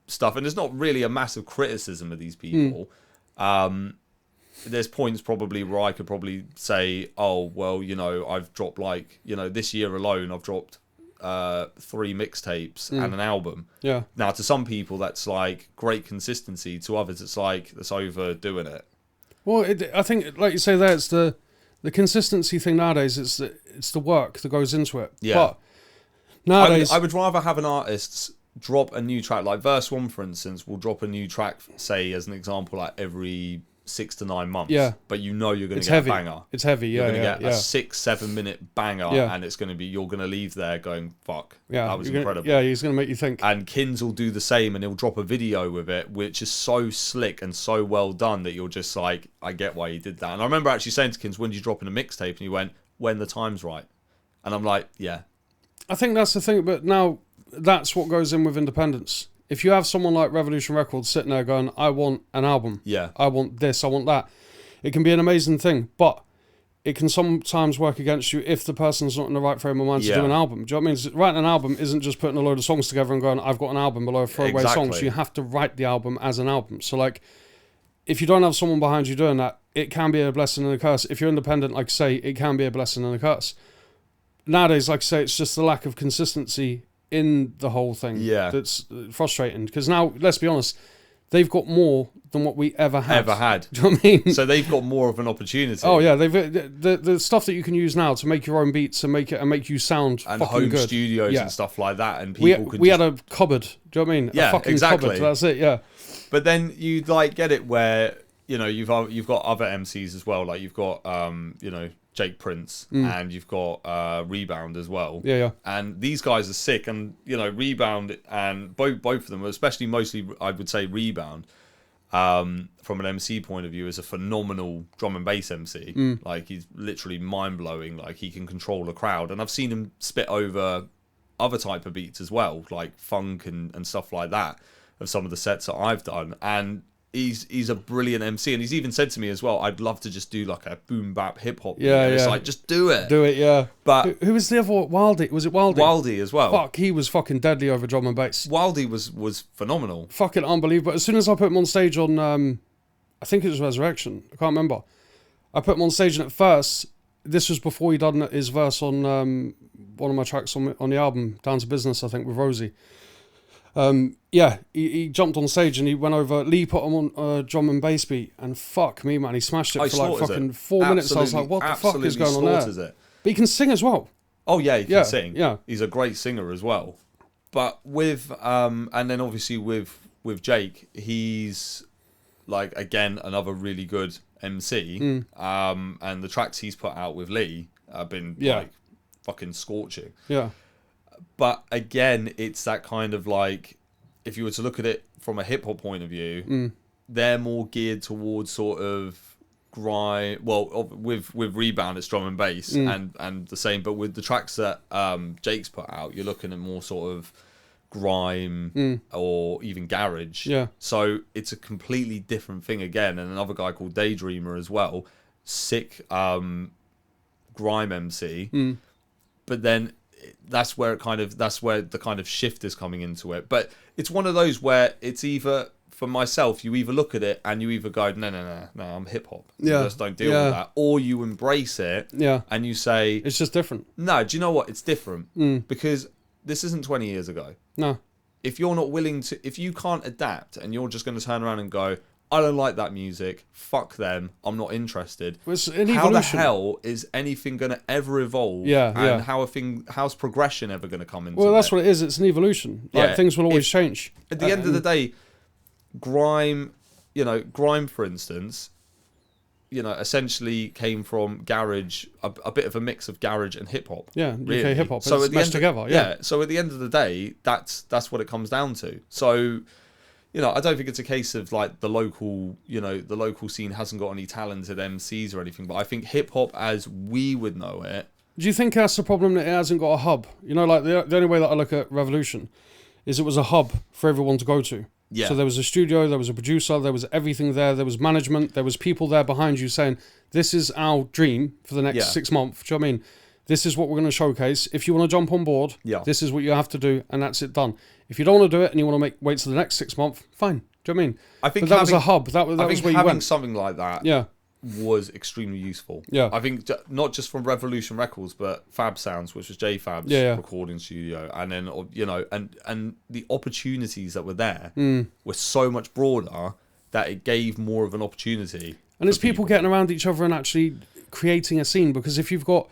stuff, and there's not really a massive criticism of these people. There's points probably where I could probably say, oh, well, you know, I've dropped, like, you know, this year alone, I've dropped 3 mixtapes and an album. Now, to some people, that's, like, great consistency. To others, it's like, that's overdoing it. Well, I think, like you say there, it's the consistency thing nowadays. It's the work that goes into it. But nowadays, I would rather have an artist drop a new track, like Verse One, for instance, will drop a new track, say as an example, like every 6 to 9 months. But you know you're going to get a banger. It's heavy. You're going to get a 6-7 minute banger, and it's going to be, you're going to leave there going, fuck, that was incredible. He's going to make you think. And Kins will do the same, and he'll drop a video with it, which is so slick and so well done that you're just like, I get why he did that. And I remember actually saying to Kins, when did you drop in a mixtape? And he went, when the time's right. And I'm like, yeah. I think that's the thing, but now that's what goes in with independence. If you have someone like Revolution Records sitting there going, I want an album. I want this, I want that. It can be an amazing thing, but it can sometimes work against you if the person's not in the right frame of mind to do an album. Do you know what I mean? Writing an album isn't just putting a load of songs together and going, I've got an album below throwaway songs. You have to write the album as an album. So, like, if you don't have someone behind you doing that, it can be a blessing and a curse. If you're independent, like I say, it can be a blessing and a curse. Nowadays, like I say, it's just the lack of consistency in the whole thing that's frustrating. Because now, let's be honest, they've got more than what we ever had. Do you know what I mean? So they've got more of an opportunity. Oh yeah, the stuff that you can use now to make your own beats and make you sound and fucking home good. studios and stuff like that, and people we had a cupboard. Do you know what I mean? Yeah, a fucking exactly. cupboard. That's it. Yeah. But then you like get it where, you know, you've got other MCs as well. Like you've got you know, Jake Prince, and you've got Rebound as well. And these guys are sick, and you know, Rebound and both of them, especially mostly I would say Rebound, from an MC point of view, is a phenomenal drum and bass MC. Like he's literally mind blowing. Like he can control a crowd, and I've seen him spit over other type of beats as well, like funk and stuff like that, of some of the sets that I've done. And he's a brilliant MC, and he's even said to me as well, I'd love to just do like a boom bap hip hop. It's like, just do it. But who was the other one? Wildy? Was it Wildy? Wildy as well. Fuck, he was fucking deadly over drum and bass. Wildy was phenomenal. Fucking unbelievable. As soon as I put him on stage on, I think it was Resurrection. I can't remember. I put him on stage, and at first, this was before he done his verse on one of my tracks on the album, Down to Business, I think, with Rosie. He jumped on stage and he went over. Lee put him on a drum and bass beat, and fuck me, man, he smashed it for like fucking 4 minutes. I was like, what the fuck is going on there? But he can sing as well. Oh yeah, he can sing. Yeah, he's a great singer as well. But with and then obviously with Jake, he's like, again, another really good MC. And the tracks he's put out with Lee have been like fucking scorching. But again, it's that kind of like, if you were to look at it from a hip hop point of view, they're more geared towards sort of grime. Well, with Rebound, it's drum and bass, and the same. But with the tracks that Jake's put out, you're looking at more sort of grime or even garage. Yeah. So it's a completely different thing again. And another guy called Daydreamer as well, sick grime MC. But then that's where the kind of shift is coming into it. But it's one of those where it's either, for myself, you either look at it and you either go, no, I'm hip hop. Yeah. Just don't deal with that. Or you embrace it and you say, it's just different. No, do you know what? It's different. Because this isn't 20 years ago. No. If you're not willing to, if you can't adapt and you're just going to turn around and go, I don't like that music, fuck them, I'm not interested. It's an How the evolution. hell is anything going to ever evolve? And how's progression ever going to come into it? Well, that's what it is. It's an evolution. Like, things will always change. At the end of the day, grime, for instance, essentially came from garage, a bit of a mix of garage and hip hop. Yeah, really. UK hip hop. So it's meshed together. So at the end of the day, that's what it comes down to. So, I don't think it's a case of like the local scene hasn't got any talented MCs or anything, but I think hip hop as we would know it. Do you think that's the problem, that it hasn't got a hub? Like the only way that I look at Revolution is it was a hub for everyone to go to. Yeah. So there was a studio, there was a producer, there was everything there was management, there was people there behind you saying, this is our dream for the next 6 months. Do you know what I mean? This is what we're going to showcase. If you want to jump on board, this is what you have to do, and that's it done. If you don't want to do it and you want to wait till the next 6 months, fine. Do you know what I mean? I think but that was a hub. That was where you went. Having something like that was extremely useful. Yeah. I think not just from Revolution Records, but Fab Sounds, which was J Fab's recording studio, and then and the opportunities that were there were so much broader that it gave more of an opportunity. And it's people getting around each other and actually creating a scene, because if you've got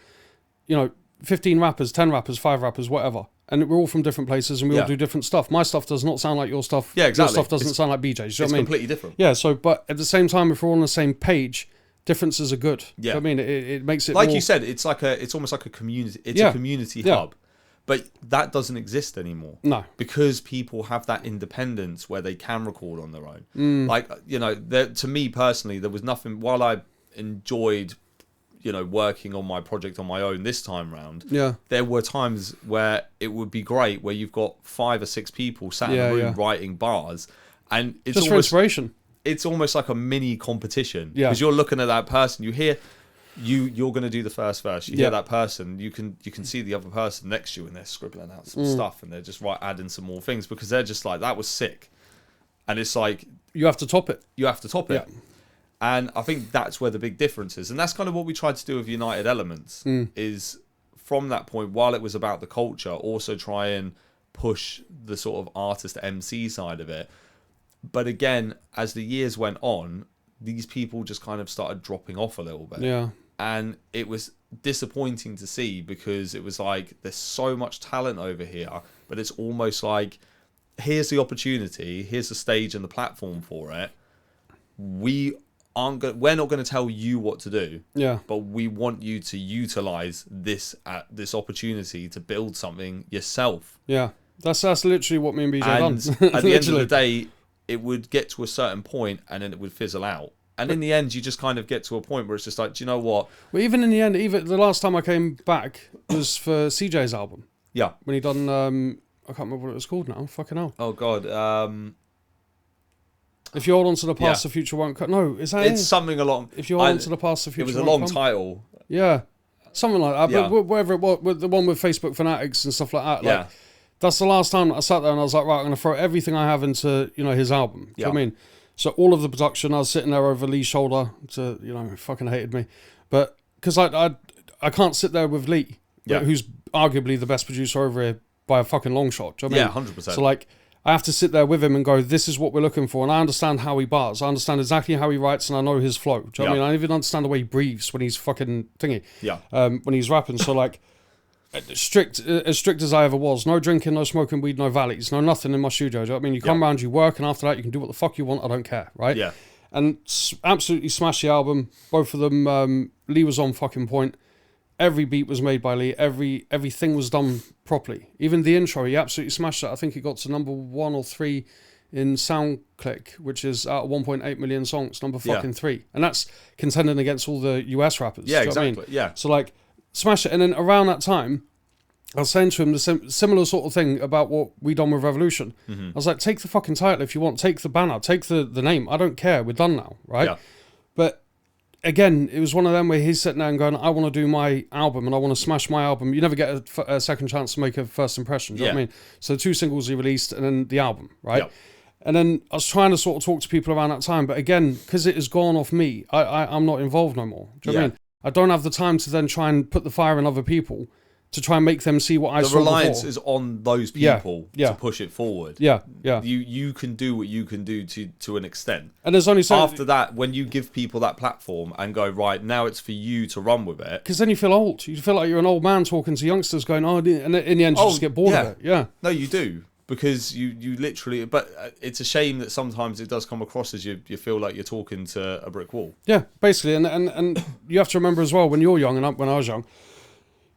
15 rappers, 10 rappers, 5 rappers, whatever, and we're all from different places and we all do different stuff. My stuff does not sound like your stuff. Yeah, exactly. Your stuff doesn't sound like BJ's. You know what I mean? It's completely different. Yeah, so, but at the same time, if we're all on the same page, differences are good. Yeah. You know what I mean? It makes it like more... you said, it's almost like a community. It's a community hub. But that doesn't exist anymore. No. Because people have that independence where they can record on their own. Like, to me personally, there was nothing, while I enjoyed working on my project on my own this time round, there were times where it would be great where you've got 5 or 6 people sat in a room writing bars, and it's just almost, for inspiration. It's almost like a mini competition, because you're looking at that person, you hear you're going to do the first verse, you hear that person, you can see the other person next to you and they're scribbling out some stuff and they're just adding some more things, because they're just like, that was sick, and it's like you have to top it. And I think that's where the big difference is. And that's kind of what we tried to do with United Elements, is from that point, while it was about the culture, also try and push the sort of artist MC side of it. But again, as the years went on, these people just kind of started dropping off a little bit. Yeah. And it was disappointing to see, because it was like, there's so much talent over here, but it's almost like, here's the opportunity, here's the stage and the platform for it. We're not going to tell you what to do, but we want you to utilize this opportunity to build something yourself. That's literally what me and BJ done. At the end of the day, it would get to a certain point and then it would fizzle out, and in the end you just kind of get to a point where it's just like, do you know what, well, even in the end, even the last time I came back was for CJ's album, when he done I can't remember what it was called now, fucking hell, oh god, if you hold on to the past, the future won't come. No, is that it's something along. If you hold on to the past, the future won't come. It was a long title. Yeah, something like that. Yeah. But whatever it was, with the one with Facebook Fanatics and stuff like that. Like, that's the last time I sat there and I was like, right, I'm going to throw everything I have into his album. Do you know what I mean? So all of the production, I was sitting there over Lee's shoulder. To fucking hated me, but because I can't sit there with Lee, who's arguably the best producer over here by a fucking long shot. Do you know what I mean? 100%. So like, I have to sit there with him and go, this is what we're looking for. And I understand how he bars. I understand exactly how he writes, and I know his flow. Do you know what I mean? I even understand the way he breathes when he's fucking thingy. When he's rapping. So like, as strict as I ever was. No drinking, no smoking weed, no valleys, no nothing in my studio. Do you know what I mean? You come around, you work, and after that you can do what the fuck you want. I don't care, right? Yeah. And absolutely smashed the album. Both of them, Lee was on fucking point. Every beat was made by Lee. Everything was done properly. Even the intro, he absolutely smashed it. I think it got to number 1 or 3 in SoundClick, which is out of 1.8 million songs, number Yeah. fucking 3. And that's contending against all the US rappers. Yeah, do you know what I mean? exactly. Yeah. So, like, smash it. And then around that time, I was saying to him the similar sort of thing about what we done with Revolution. I was like, take the fucking title if you want, take the banner, take the name. I don't care. We're done now, right? Yeah. But again, it was one of them where he's sitting there and going, I want to do my album and I want to smash my album. You never get a second chance to make a first impression. Do you know what I mean? So 2 singles he released and then the album, right? Yeah. And then I was trying to sort of talk to people around that time. But again, because it has gone off me, I'm not involved no more. Do you know what I mean? I don't have the time to then try and put the fire in other people to try and make them see what I saw before. The reliance is on those people to push it forward. Yeah, yeah. You can do what you can do to an extent. And there's only so... After that, when you give people that platform and go, right, now it's for you to run with it. Because then you feel old. You feel like you're an old man talking to youngsters going, oh, and in the end you just get bored of it. Yeah. No, you do. Because you literally... But it's a shame that sometimes it does come across as you feel like you're talking to a brick wall. Yeah, basically. And you have to remember as well, when you're young and when I was young,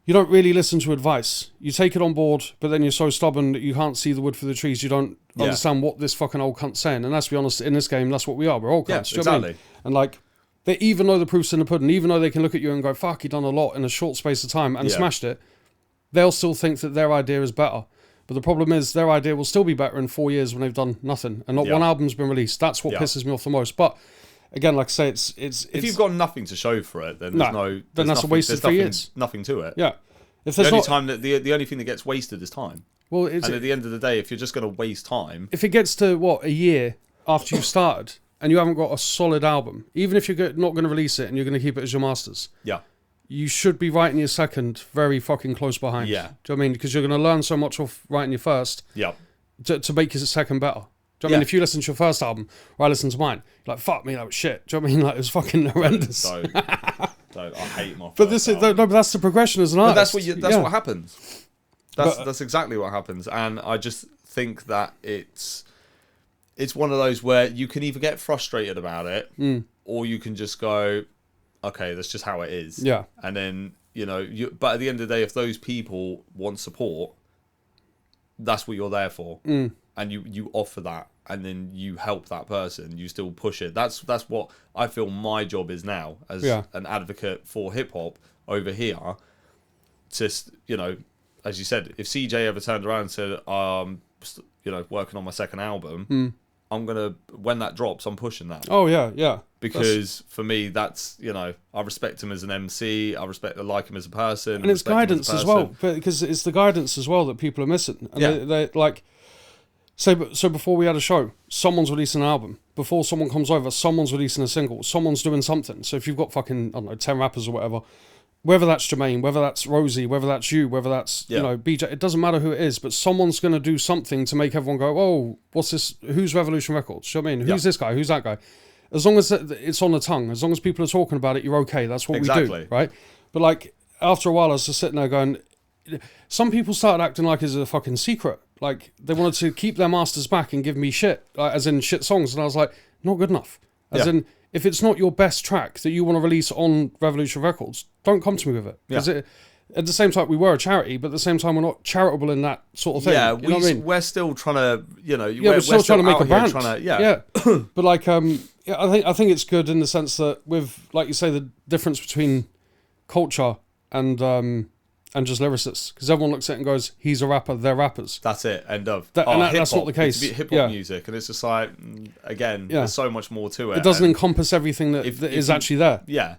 you don't really listen to advice. You take it on board, but then you're so stubborn that you can't see the wood for the trees. You don't understand what this fucking old cunt's saying. And let's be honest, in this game, that's what we are. We're all cunts. Yeah, do you know what I exactly. mean? And like, they even know the proof's in the pudding, even though they can look at you and go, fuck, you done a lot in a short space of time and smashed it, they'll still think that their idea is better. But the problem is their idea will still be better in 4 years when they've done nothing and not one album's been released. That's what pisses me off the most. But again, like I say, it's if you've got nothing to show for it, then that's a wasted 3 years. Nothing to it. Yeah. If the only thing that gets wasted is time. Well, and at the end of the day, if you're just going to waste time, if it gets to a year after you've started and you haven't got a solid album, even if you're not going to release it and you're going to keep it as your masters, you should be writing your second very fucking close behind. Yeah. Do you know what I mean? Because you're going to learn so much off writing your first. To make your second better. Do you know what I mean? If you listen to your first album or I listen to mine, you're like, fuck me, that was shit. Do you know what I mean? Like, it was fucking horrendous. I hate my but that's the progression as an artist. But that's what happens. That's exactly what happens. And I just think that it's one of those where you can either get frustrated about it or you can just go, okay, that's just how it is. Yeah. And then, but at the end of the day, if those people want support, that's what you're there for. And you offer that, and then you help that person, you still push it. That's what I feel my job is now as an advocate for hip hop over here. Just, as you said, if CJ ever turned around and said, working on my second album, I'm gonna, when that drops, I'm pushing that. Oh yeah. Because for me, that's, I respect him as an MC, I like him as a person, and it's guidance as well, because it's the guidance as well that people are missing. And they like. So before we had a show, someone's releasing an album. Before someone comes over, someone's releasing a single. Someone's doing something. So if you've got fucking, I don't know, 10 rappers or whatever, whether that's Jermaine, whether that's Rosie, whether that's you, whether that's, BJ, it doesn't matter who it is, but someone's going to do something to make everyone go, oh, what's this? Who's Revolution Records? Do you know what I mean? Who's this guy? Who's that guy? As long as it's on the tongue, as long as people are talking about it, you're okay. That's what we do, right? But like, after a while, I was just sitting there going, some people started acting like it's a fucking secret. Like, they wanted to keep their masters back and give me shit, like, as in shit songs. And I was like, not good enough. As in, if it's not your best track that you want to release on Revolution Records, don't come to me with it. Because at the same time, we were a charity, but at the same time, we're not charitable in that sort of thing. Yeah, you know what I mean? We're still trying to, we're still trying to make a brand. Yeah. But like, I think it's good in the sense that with, like you say, the difference between culture and just lyricists, because everyone looks at it and goes, he's a rapper, they're rappers. That's it, end of. That's not the case. It's hip-hop music, and it's just like, again, there's so much more to it. It doesn't encompass everything that is actually there. Yeah.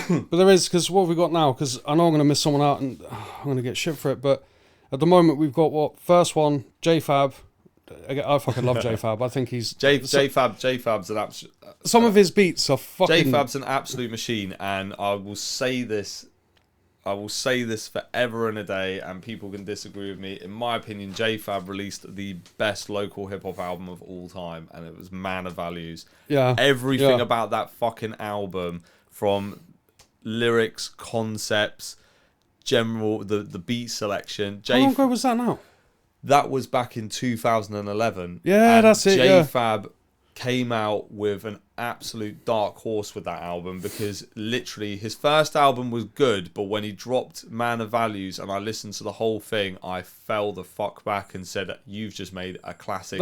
But there is, because what have we got now? Because I know I'm going to miss someone out, and I'm going to get shit for it, but at the moment we've got, first one, J-Fab. I fucking love J-Fab. I think he's... J-Fab's an absolute... Some of his beats are fucking... J-Fab's an absolute machine, and I will say this forever and a day, and people can disagree with me. In my opinion, J-Fab released the best local hip-hop album of all time, and it was Man of Values. Yeah. Everything about that fucking album, from lyrics, concepts, the beat selection. How long ago was that now? That was back in 2011. Yeah, that's it, J-Fab came out with an absolute dark horse with that album, because literally his first album was good, but when he dropped Man of Values and I listened to the whole thing, I fell the fuck back and said, you've just made a classic.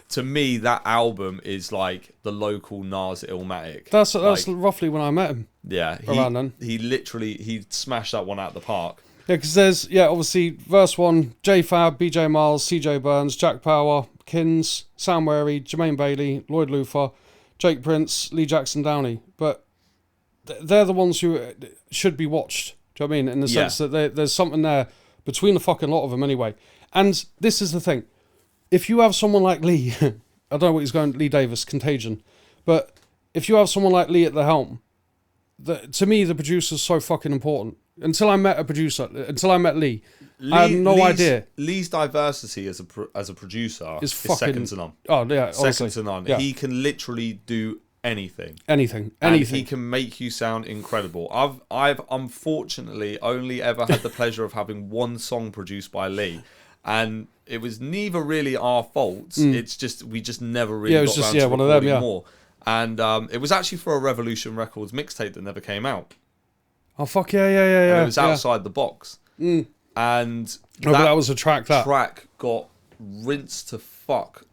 To me, that album is like the local Nas Illmatic. That's roughly when I met him. Yeah, around then. He smashed that one out of the park. Yeah, because there's, obviously, verse 1, J-Fab, BJ Miles, CJ Burns, Jack Power, Kins, Sam Wary, Jermaine Bailey, Lloyd Luther, Jake Prince, Lee Jackson Downey. But they're the ones who should be watched. Do you know what I mean? In the sense that there's something there between the fucking lot of them anyway. And this is the thing. If you have someone like Lee, I don't know what he's going, Lee Davis, Contagion. But if you have someone like Lee at the helm, to me, the producer's so fucking important. Until I met Lee, I had no idea. Lee's diversity as a producer is second to none. Oh yeah, second to none. Yeah. He can literally do anything. And he can make you sound incredible. I've unfortunately only ever had the pleasure of having one song produced by Lee, and it was neither really our faults. It's just we just never really got around to recording more. And it was actually for a Revolution Records mixtape that never came out. Oh fuck yeah! And it was outside the box, and that was a track. That track got rinsed to fuck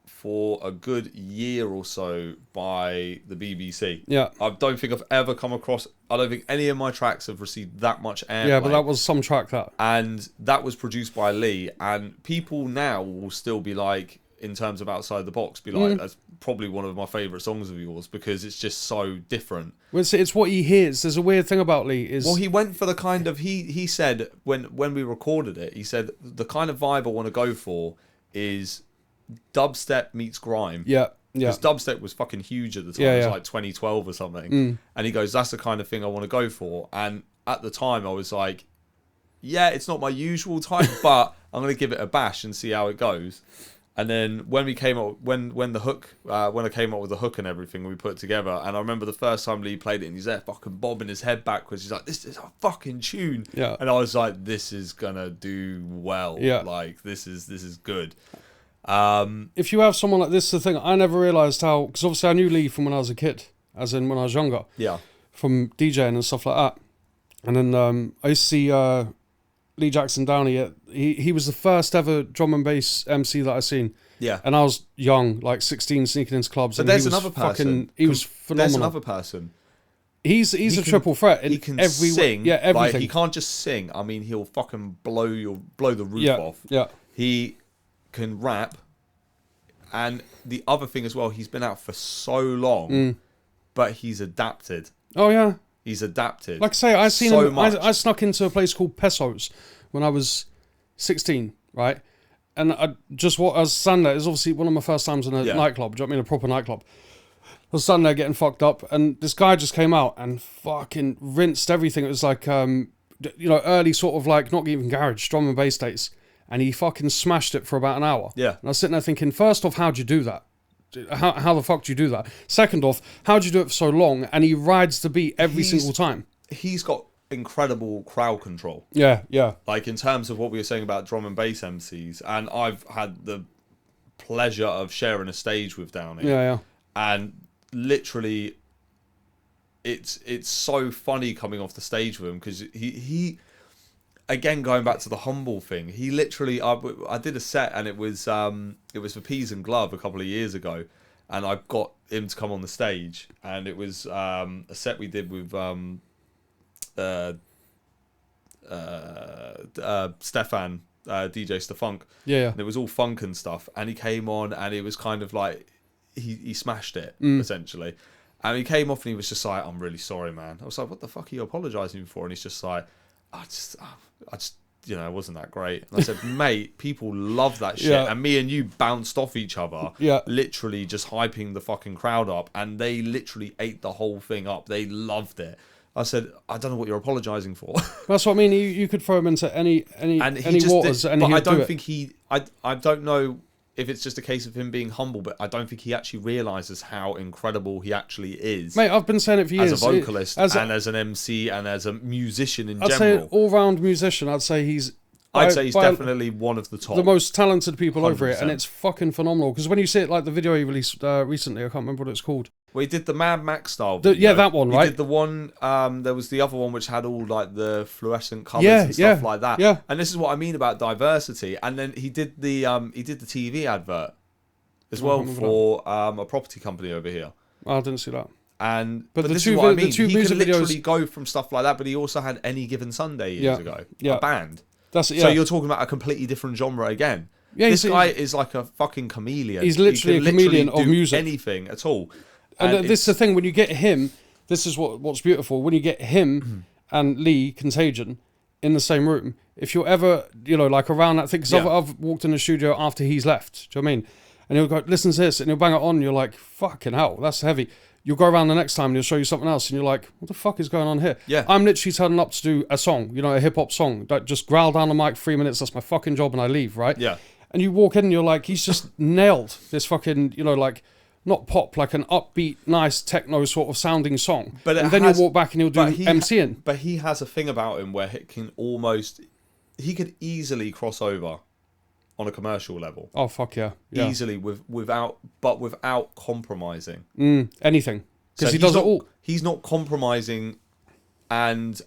for a good year or so by the BBC. Yeah, I don't think I've ever come across. I don't think any of my tracks have received that much airplay. Yeah, but that was some track and that was produced by Lee. And people now will still be like, in terms of outside the box, be like, that's probably one of my favourite songs of yours, because it's just so different. Well, it's what he hears. There's a weird thing about Lee is... Well, he went for the kind of... He said, when we recorded it, he said, the kind of vibe I want to go for is dubstep meets grime. Yeah. Because dubstep was fucking huge at the time. It was like 2012 or something. And he goes, that's the kind of thing I want to go for. And at the time, I was like, yeah, it's not my usual type, but I'm going to give it a bash and see how it goes. And then when we came up, when I came up with the hook and everything, we put it together. And I remember the first time Lee played it, and he's there fucking bobbing his head backwards. He's like, "This is a fucking tune." Yeah. And I was like, "This is gonna do well. Yeah. Like this is good." If you have someone like this, the thing I never realised how, because obviously I knew Lee from when I was a kid, as in when I was younger. Yeah. From DJing and stuff like that, and then I used to see Lee Jackson Downey. He was the first ever drum and bass MC that I seen. Yeah. And I was young, like 16, sneaking into clubs. But and there's another person. He was phenomenal. There's another person. He's a triple threat. He can every sing. Yeah, everything. Like, he can't just sing. I mean, he'll fucking blow the roof off. Yeah. He can rap. And the other thing as well, he's been out for so long, but he's adapted. Oh yeah. He's adapted. Like I say, I seen him. Much. I snuck into a place called Pesos when I was 16, right? And I was standing there. It was obviously one of my first times in a nightclub. Do you know what I mean? A proper nightclub. I was standing there getting fucked up, and this guy just came out and fucking rinsed everything. It was like, early sort of like not even garage, drum and bass days, and he fucking smashed it for about an hour. Yeah. And I was sitting there thinking, first off, how'd you do that? How the fuck do you do that? Second off, how do you do it for so long? And he rides the beat every single time. He's got incredible crowd control. Yeah, yeah. Like in terms of what we were saying about drum and bass MCs, and I've had the pleasure of sharing a stage with Downey. Yeah, yeah. And literally, it's so funny coming off the stage with him, because he again, going back to the humble thing, he literally, I did a set, and it was for Peas and Glove a couple of years ago, and I got him to come on the stage, and it was a set we did with Stefan, DJ Stefunk. Yeah. And it was all funk and stuff, and he came on, and it was kind of like he smashed it essentially, and he came off and he was just like, "I'm really sorry, man." I was like, "What the fuck are you apologising for?" And he's just like, I just, it wasn't that great. And I said, "Mate, people love that shit." Yeah. And me and you bounced off each other, yeah, literally just hyping the fucking crowd up, and they literally ate the whole thing up. They loved it. I said, "I don't know what you're apologising for." That's what I mean. You could throw him into any waters, and but I don't think I don't know if it's just a case of him being humble, but I don't think he actually realises how incredible he actually is. Mate, I've been saying it for years. As a vocalist, and as an MC, and as a musician in general. I'd say all-round musician. I'd say he's I'd say he's definitely one of the top. The most talented people over 100%. it, and it's fucking phenomenal. Because when you see it, like the video he released recently, I can't remember what it's called. Well, he did the Mad Max style video. Yeah, that one, right? He did the one, there was the other one which had all like the fluorescent colours and stuff like that. Yeah. And this is what I mean about diversity. And then he did the TV advert as well for a property company over here. Oh, I didn't see that. But this is what I mean. He could literally go from stuff like that, but he also had Any Given Sunday years ago. A band. That's it. So you're talking about a completely different genre again. Yeah, this guy is like a fucking chameleon. He's literally a chameleon of music. Anything at all. And this is the thing, when you get him, this is what's beautiful. When you get him and Lee Contagion in the same room, if you're ever, like around that thing, because I've walked in the studio after he's left, do you know what I mean? And he'll go, listen to this, and he'll bang it on, and you're like, fucking hell, that's heavy. You'll go around the next time, and he'll show you something else, and you're like, what the fuck is going on here? Yeah. I'm literally turning up to do a song, a hip-hop song, that just growl down the mic 3 minutes, that's my fucking job, and I leave, right? Yeah. And you walk in, and you're like, he's just nailed this fucking, like, not pop, like an upbeat, nice techno sort of sounding song. And then you'll walk back and he'll do MCing. But he has a thing about him where he could easily cross over on a commercial level. Oh, fuck yeah. Easily, without compromising. Anything. Because he does it all. He's not compromising, and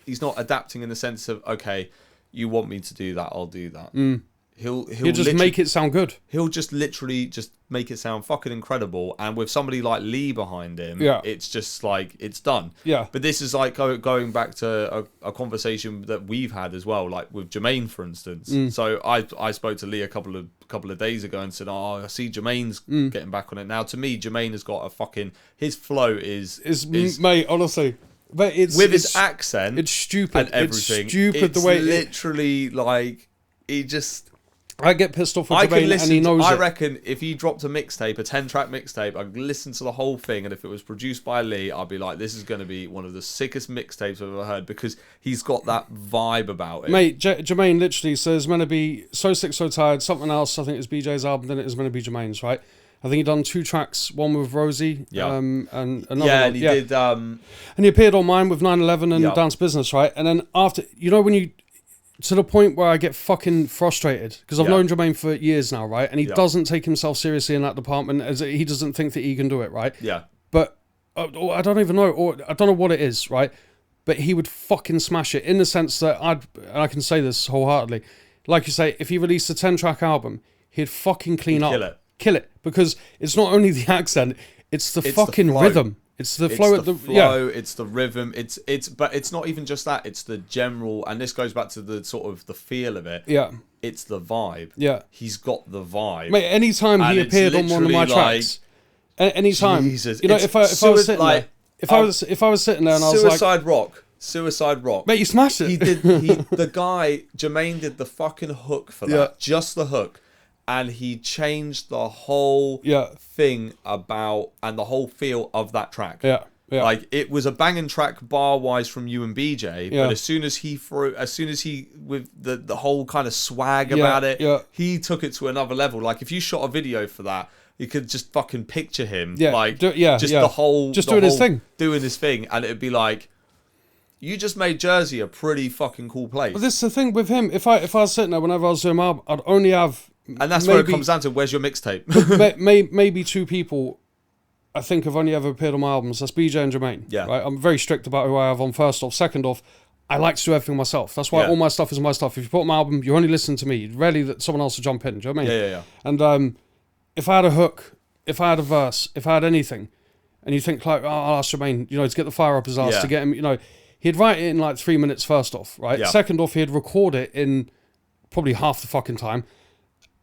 he's not adapting in the sense of, okay, you want me to do that, I'll do that. He'll just make it sound good. He'll just literally just make it sound fucking incredible. And with somebody like Lee behind him, it's just like, it's done. Yeah. But this is like going back to a conversation that we've had as well, like with Jermaine, for instance. So I spoke to Lee a couple of days ago and said, I see Jermaine's getting back on it. Now, to me, Jermaine has got a fucking, his flow is mate, honestly. But with his accent. It's stupid. And everything. It's stupid the way literally like, he just... I get pissed off with Jermaine, and he knows I reckon if he dropped a mixtape, a 10-track mixtape, I'd listen to the whole thing, and if it was produced by Lee, I'd be like, this is going to be one of the sickest mixtapes I've ever heard, because he's got that vibe about it. Mate, Jermaine literally says, meant to be So Sick, So Tired, something else, I think it's BJ's album, then it was meant to be Jermaine's, right? I think he done 2 tracks, one with Rosie, and another one. And he did... And he appeared on mine with 9/11 and Dance Business, right? And then after, when you... To the point where I get fucking frustrated, because I've known Jermaine for years now, right? And he doesn't take himself seriously in that department, as he doesn't think that he can do it, right? Yeah. But I don't even know, or I don't know what it is, right? But he would fucking smash it, in the sense that I can say this wholeheartedly. Like you say, if he released a 10-track album, he'd fucking clean up. Kill it. Because it's not only the accent, it's the fucking rhythm. It's the flow. It's the rhythm. But it's not even just that. It's the general, and this goes back to the sort of the feel of it. Yeah. It's the vibe. Yeah. He's got the vibe. Mate, anytime he appeared on one of my tracks, anytime, Jesus, if I was sitting there, if I was sitting there and I was like, Suicide Rock. Mate, you smashed it. The guy Jermaine did the fucking hook for that, just the hook. And he changed the whole thing about, and the whole feel of that track. Yeah. Like, it was a banging track bar wise from you and BJ, but as soon as he with the whole kind of swag about it, he took it to another level. Like, if you shot a video for that, you could just fucking picture him, the whole doing his thing, and it'd be like, you just made Jersey a pretty fucking cool place. But this is the thing with him. If I was sitting there whenever I was doing my album, I'd only have. And that's where it comes down to, where's your mixtape? maybe 2 people I think have only ever appeared on my albums. That's BJ and Jermaine. Yeah. Right? I'm very strict about who I have on, first off. Second off, I like to do everything myself. That's why all my stuff is my stuff. If you put on my album, you only listen to me. Rarely that someone else will jump in. Do you know what I mean? Yeah. And if I had a hook, if I had a verse, if I had anything, and you think like, I'll ask Jermaine, to get the fire up his ass, to get him, he'd write it in like 3 minutes first off, right? Yeah. Second off, he'd record it in probably half the fucking time.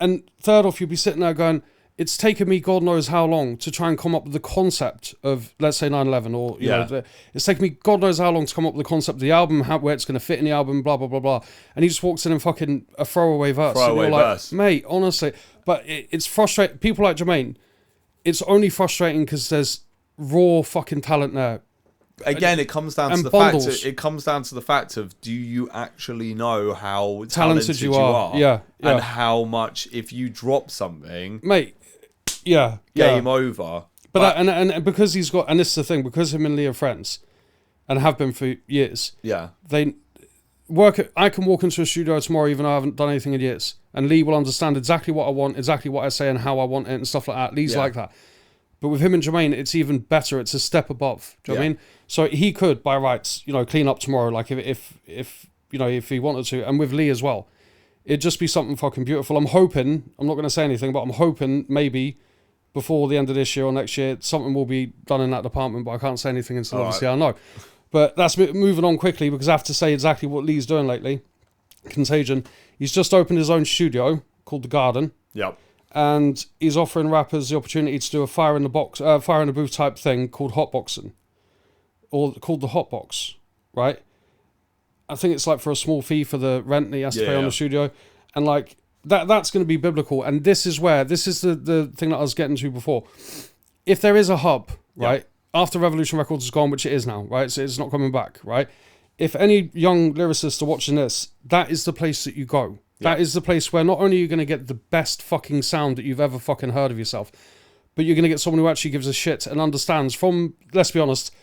And third off, you'd be sitting there going, it's taken me God knows how long to try and come up with the concept of, let's say, 9/11, or, you know, it's taken me God knows how long to come up with the concept of the album, where it's going to fit in the album, blah, blah, blah, blah. And he just walks in and fucking a throwaway verse. Verse. Like, mate, honestly. But it's frustrating. People like Jermaine, it's only frustrating because there's raw fucking talent there. Again, it comes down to the fact. It comes down to the fact of, do you actually know how talented you are? Yeah. And how much, if you drop something, mate, game over. But and because he's got, and this is the thing, because him and Lee are friends, and have been for years. Yeah. I can walk into a studio tomorrow even though I haven't done anything in years, and Lee will understand exactly what I want, exactly what I say and how I want it and stuff like that. Lee's like that. But with him and Jermaine, it's even better. It's a step above. Do you know what I mean? So he could, by rights, clean up tomorrow, like if he wanted to, and with Lee as well. It'd just be something fucking beautiful. I'm hoping, I'm not going to say anything, but I'm hoping maybe before the end of this year or next year, something will be done in that department, but I can't say anything until obviously I know. But that's moving on quickly because I have to say exactly what Lee's doing lately. Contagion. He's just opened his own studio called The Garden. Yep. And he's offering rappers the opportunity to do a fire in the booth type thing called hotboxing. Or called the hotbox, right? I think it's like for a small fee for the rent that he has to pay on the studio. And like that's going to be biblical. And this is the thing that I was getting to before. If there is a hub, right, after Revolution Records is gone, which it is now, right, so it's not coming back, right? If any young lyricists are watching this, that is the place that you go. That is the place where not only are you going to get the best fucking sound that you've ever fucking heard of yourself, but you're going to get someone who actually gives a shit and understands from, let's be honest,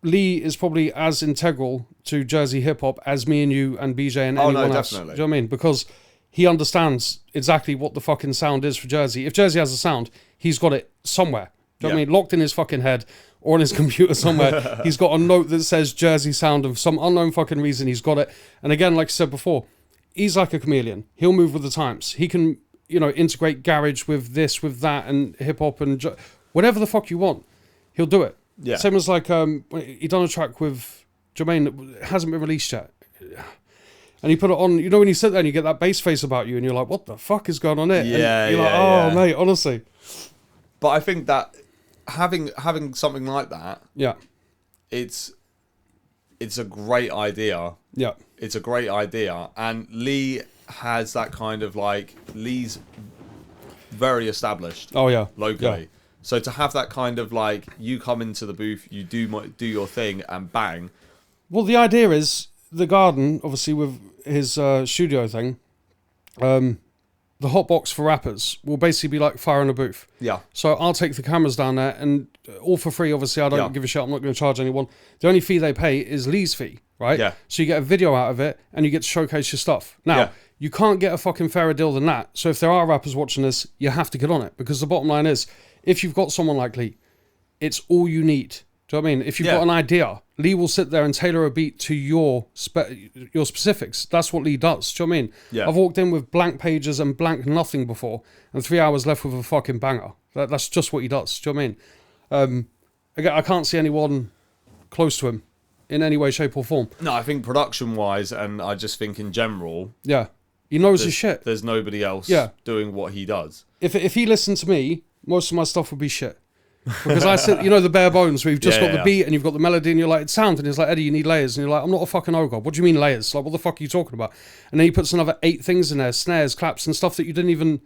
Lee is probably as integral to Jersey hip-hop as me and you and BJ and anyone else. Definitely. Do you know what I mean? Because he understands exactly what the fucking sound is for Jersey. If Jersey has a sound, he's got it somewhere. Do you know what I mean? Locked in his fucking head or on his computer somewhere. He's got a note that says Jersey sound, and for some unknown fucking reason he's got it. And again, like I said before, he's like a chameleon. He'll move with the times. He can, integrate garage with this, with that, and hip-hop and whatever the fuck you want. He'll do it. Yeah. Same as like he done a track with Jermaine that hasn't been released yet, and he put it on. When you sit there and you get that bass face about you, and you're like, "What the fuck is going on here?" Yeah, and you're like, "Oh, mate, honestly." But I think that having something like that, it's a great idea. Yeah, it's a great idea, and Lee has that kind of like Lee's very established. Oh yeah, locally. Yeah. So to have that kind of like, you come into the booth, you do your thing, and bang. Well, the idea is The Garden, obviously with his studio thing, the hotbox for rappers will basically be like fire in a booth. Yeah. So I'll take the cameras down there, and all for free, obviously. I don't give a shit. I'm not going to charge anyone. The only fee they pay is Lee's fee, right? Yeah. So you get a video out of it, and you get to showcase your stuff. Now, you can't get a fucking fairer deal than that. So if there are rappers watching this, you have to get on it, because the bottom line is, if you've got someone like Lee, it's all you need. Do you know what I mean? If you've got an idea, Lee will sit there and tailor a beat to your specifics. That's what Lee does. Do you know what I mean? Yeah. I've walked in with blank pages and blank nothing before, and 3 hours left with a fucking banger. That's just what he does. Do you know what I mean? Again, I can't see anyone close to him in any way, shape, or form. No, I think production-wise, and I just think in general, he knows his shit. There's nobody else doing what he does. If he listened to me, most of my stuff would be shit. Because I said, the bare bones where you've just got the beat and you've got the melody and you're like, it's sound. And he's like, Eddie, you need layers. And you're like, I'm not a fucking ogre. What do you mean layers? Like, what the fuck are you talking about? And then he puts another 8 things in there, snares, claps and stuff that you didn't even,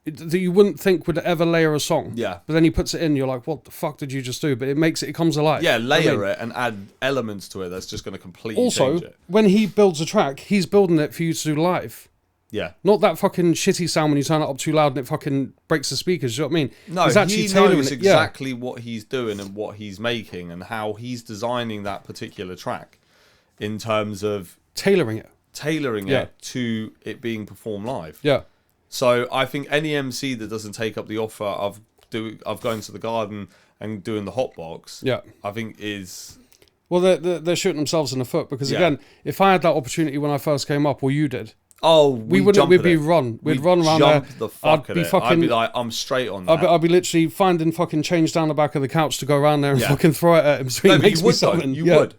that you wouldn't think would ever layer a song. Yeah. But then he puts it in, you're like, what the fuck did you just do? But it comes alive. Yeah, layer it and add elements to it that's just going to completely change it. Also, when he builds a track, he's building it for you to do live. Yeah. Not that fucking shitty sound when you turn it up too loud and it fucking breaks the speakers, you know what I mean? No, he's actually he tailoring knows it. exactly what he's doing and what he's making and how he's designing that particular track in terms of tailoring it to it being performed live. Yeah. So I think any MC that doesn't take up the offer of going to the Garden and doing the hotbox, I think is... Well, they're shooting themselves in the foot, because again, if I had that opportunity when I first came up, or you did... Oh, we'd run around there. I'd be like, I'm straight on that. I'd be literally finding fucking change down the back of the couch to go around there and fucking throw it at him. So he makes me something. You would.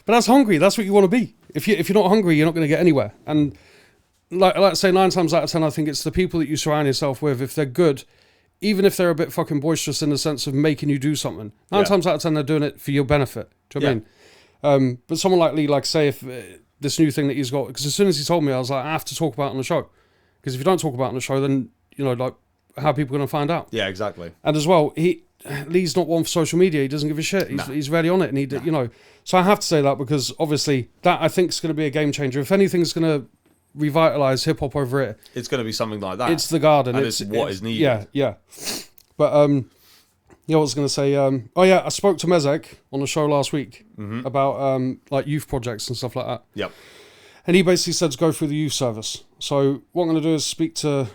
But that's hungry. That's what you want to be. If you're not hungry, you're not going to get anywhere. And like I say, 9 times out of 10, I think it's the people that you surround yourself with. If they're good, even if they're a bit fucking boisterous in the sense of making you do something, 9 times out of 10, they're doing it for your benefit. Do you know what I mean? But someone like Lee, like say if... this new thing that he's got, because as soon as he told me, I was like, I have to talk about it on the show, because if you don't talk about it on the show, then like how are people going to find out? Yeah, exactly. And as well, Lee's not one for social media. He doesn't give a shit. He's rarely on it, and so I have to say that, because obviously that I think is going to be a game changer. If anything's going to revitalize hip hop over it, it's going to be something like that. It's the Garden. And it's what is needed. Yeah. But I was going to say, I spoke to Mezek on the show last week about like youth projects and stuff like that. Yep. And he basically said to go through the youth service. So what I'm going to do is speak to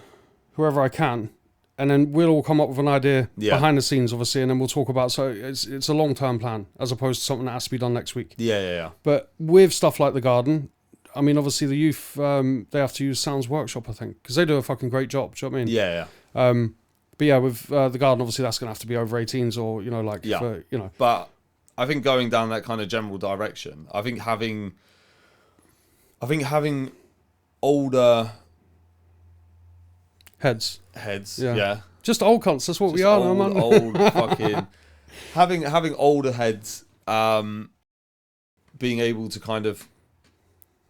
whoever I can, and then we'll all come up with an idea behind the scenes, obviously, and then we'll talk about. So it's a long-term plan as opposed to something that has to be done next week. Yeah. But with stuff like the garden, I mean, obviously the youth, they have to use Sounds Workshop, I think, because they do a fucking great job. Do you know what I mean? Yeah. But yeah, with the garden, obviously that's going to have to be over 18s or, But I think going down that kind of general direction, I think having older heads, yeah. Just old cunts, that's what we are now, man. Old fucking... having older heads, being able to kind of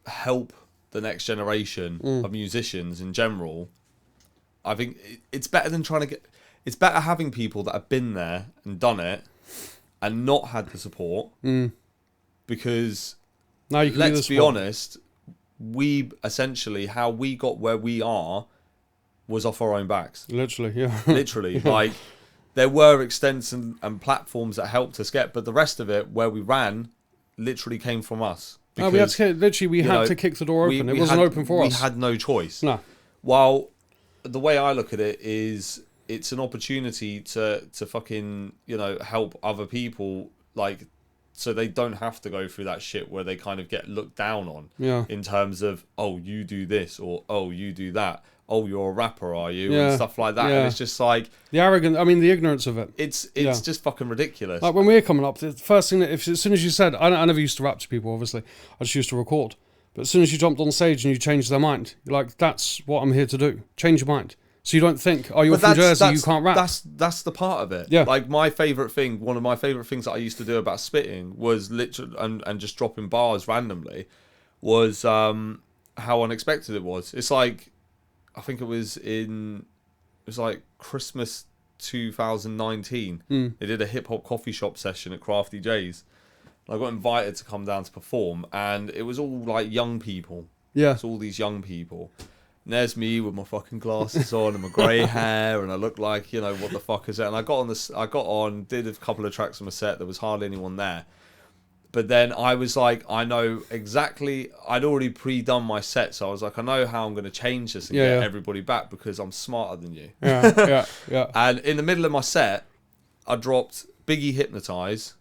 help the next generation of musicians in general, I think it's better than it's better having people that have been there and done it and not had the support, because now you can let's be honest, we essentially, how we got where we are was off our own backs. Literally, yeah. Literally. Like, there were extents and platforms that helped us get, but the rest of it, where we ran, literally came from us. Because, we had to kick the door open. It wasn't open for us. We had no choice. No. While the way I look at it is, it's an opportunity to fucking, help other people, like, so they don't have to go through that shit where they kind of get looked down on in terms of, oh, you do this, or oh, you do that, oh, you're a rapper, are you, and stuff like that. And it's just like the ignorance of it. It's just fucking ridiculous. Like when we were coming up, the first thing that, as soon as you said, I never used to rap to people, obviously, I just used to record. But as soon as you jumped on stage and you changed their mind, you're like, that's what I'm here to do. Change your mind. So you don't think, oh, you're from Jersey, you can't rap. That's the part of it. Yeah. Like one of my favourite things that I used to do about spitting was literally, and just dropping bars randomly, was how unexpected it was. It's like, I think it was like Christmas 2019. They did a hip-hop coffee shop session at Crafty J's. I got invited to come down to perform, and it was all like young people. Yeah. It's all these young people. And there's me with my fucking glasses on and my grey hair, and I look like, what the fuck is that? And I got on, did a couple of tracks on my set. There was hardly anyone there. But then I was like, I know exactly, I'd already pre-done my set, so I was like, I know how I'm going to change this and get everybody back because I'm smarter than you. Yeah. And in the middle of my set, I dropped B-Eazy Hypnotize,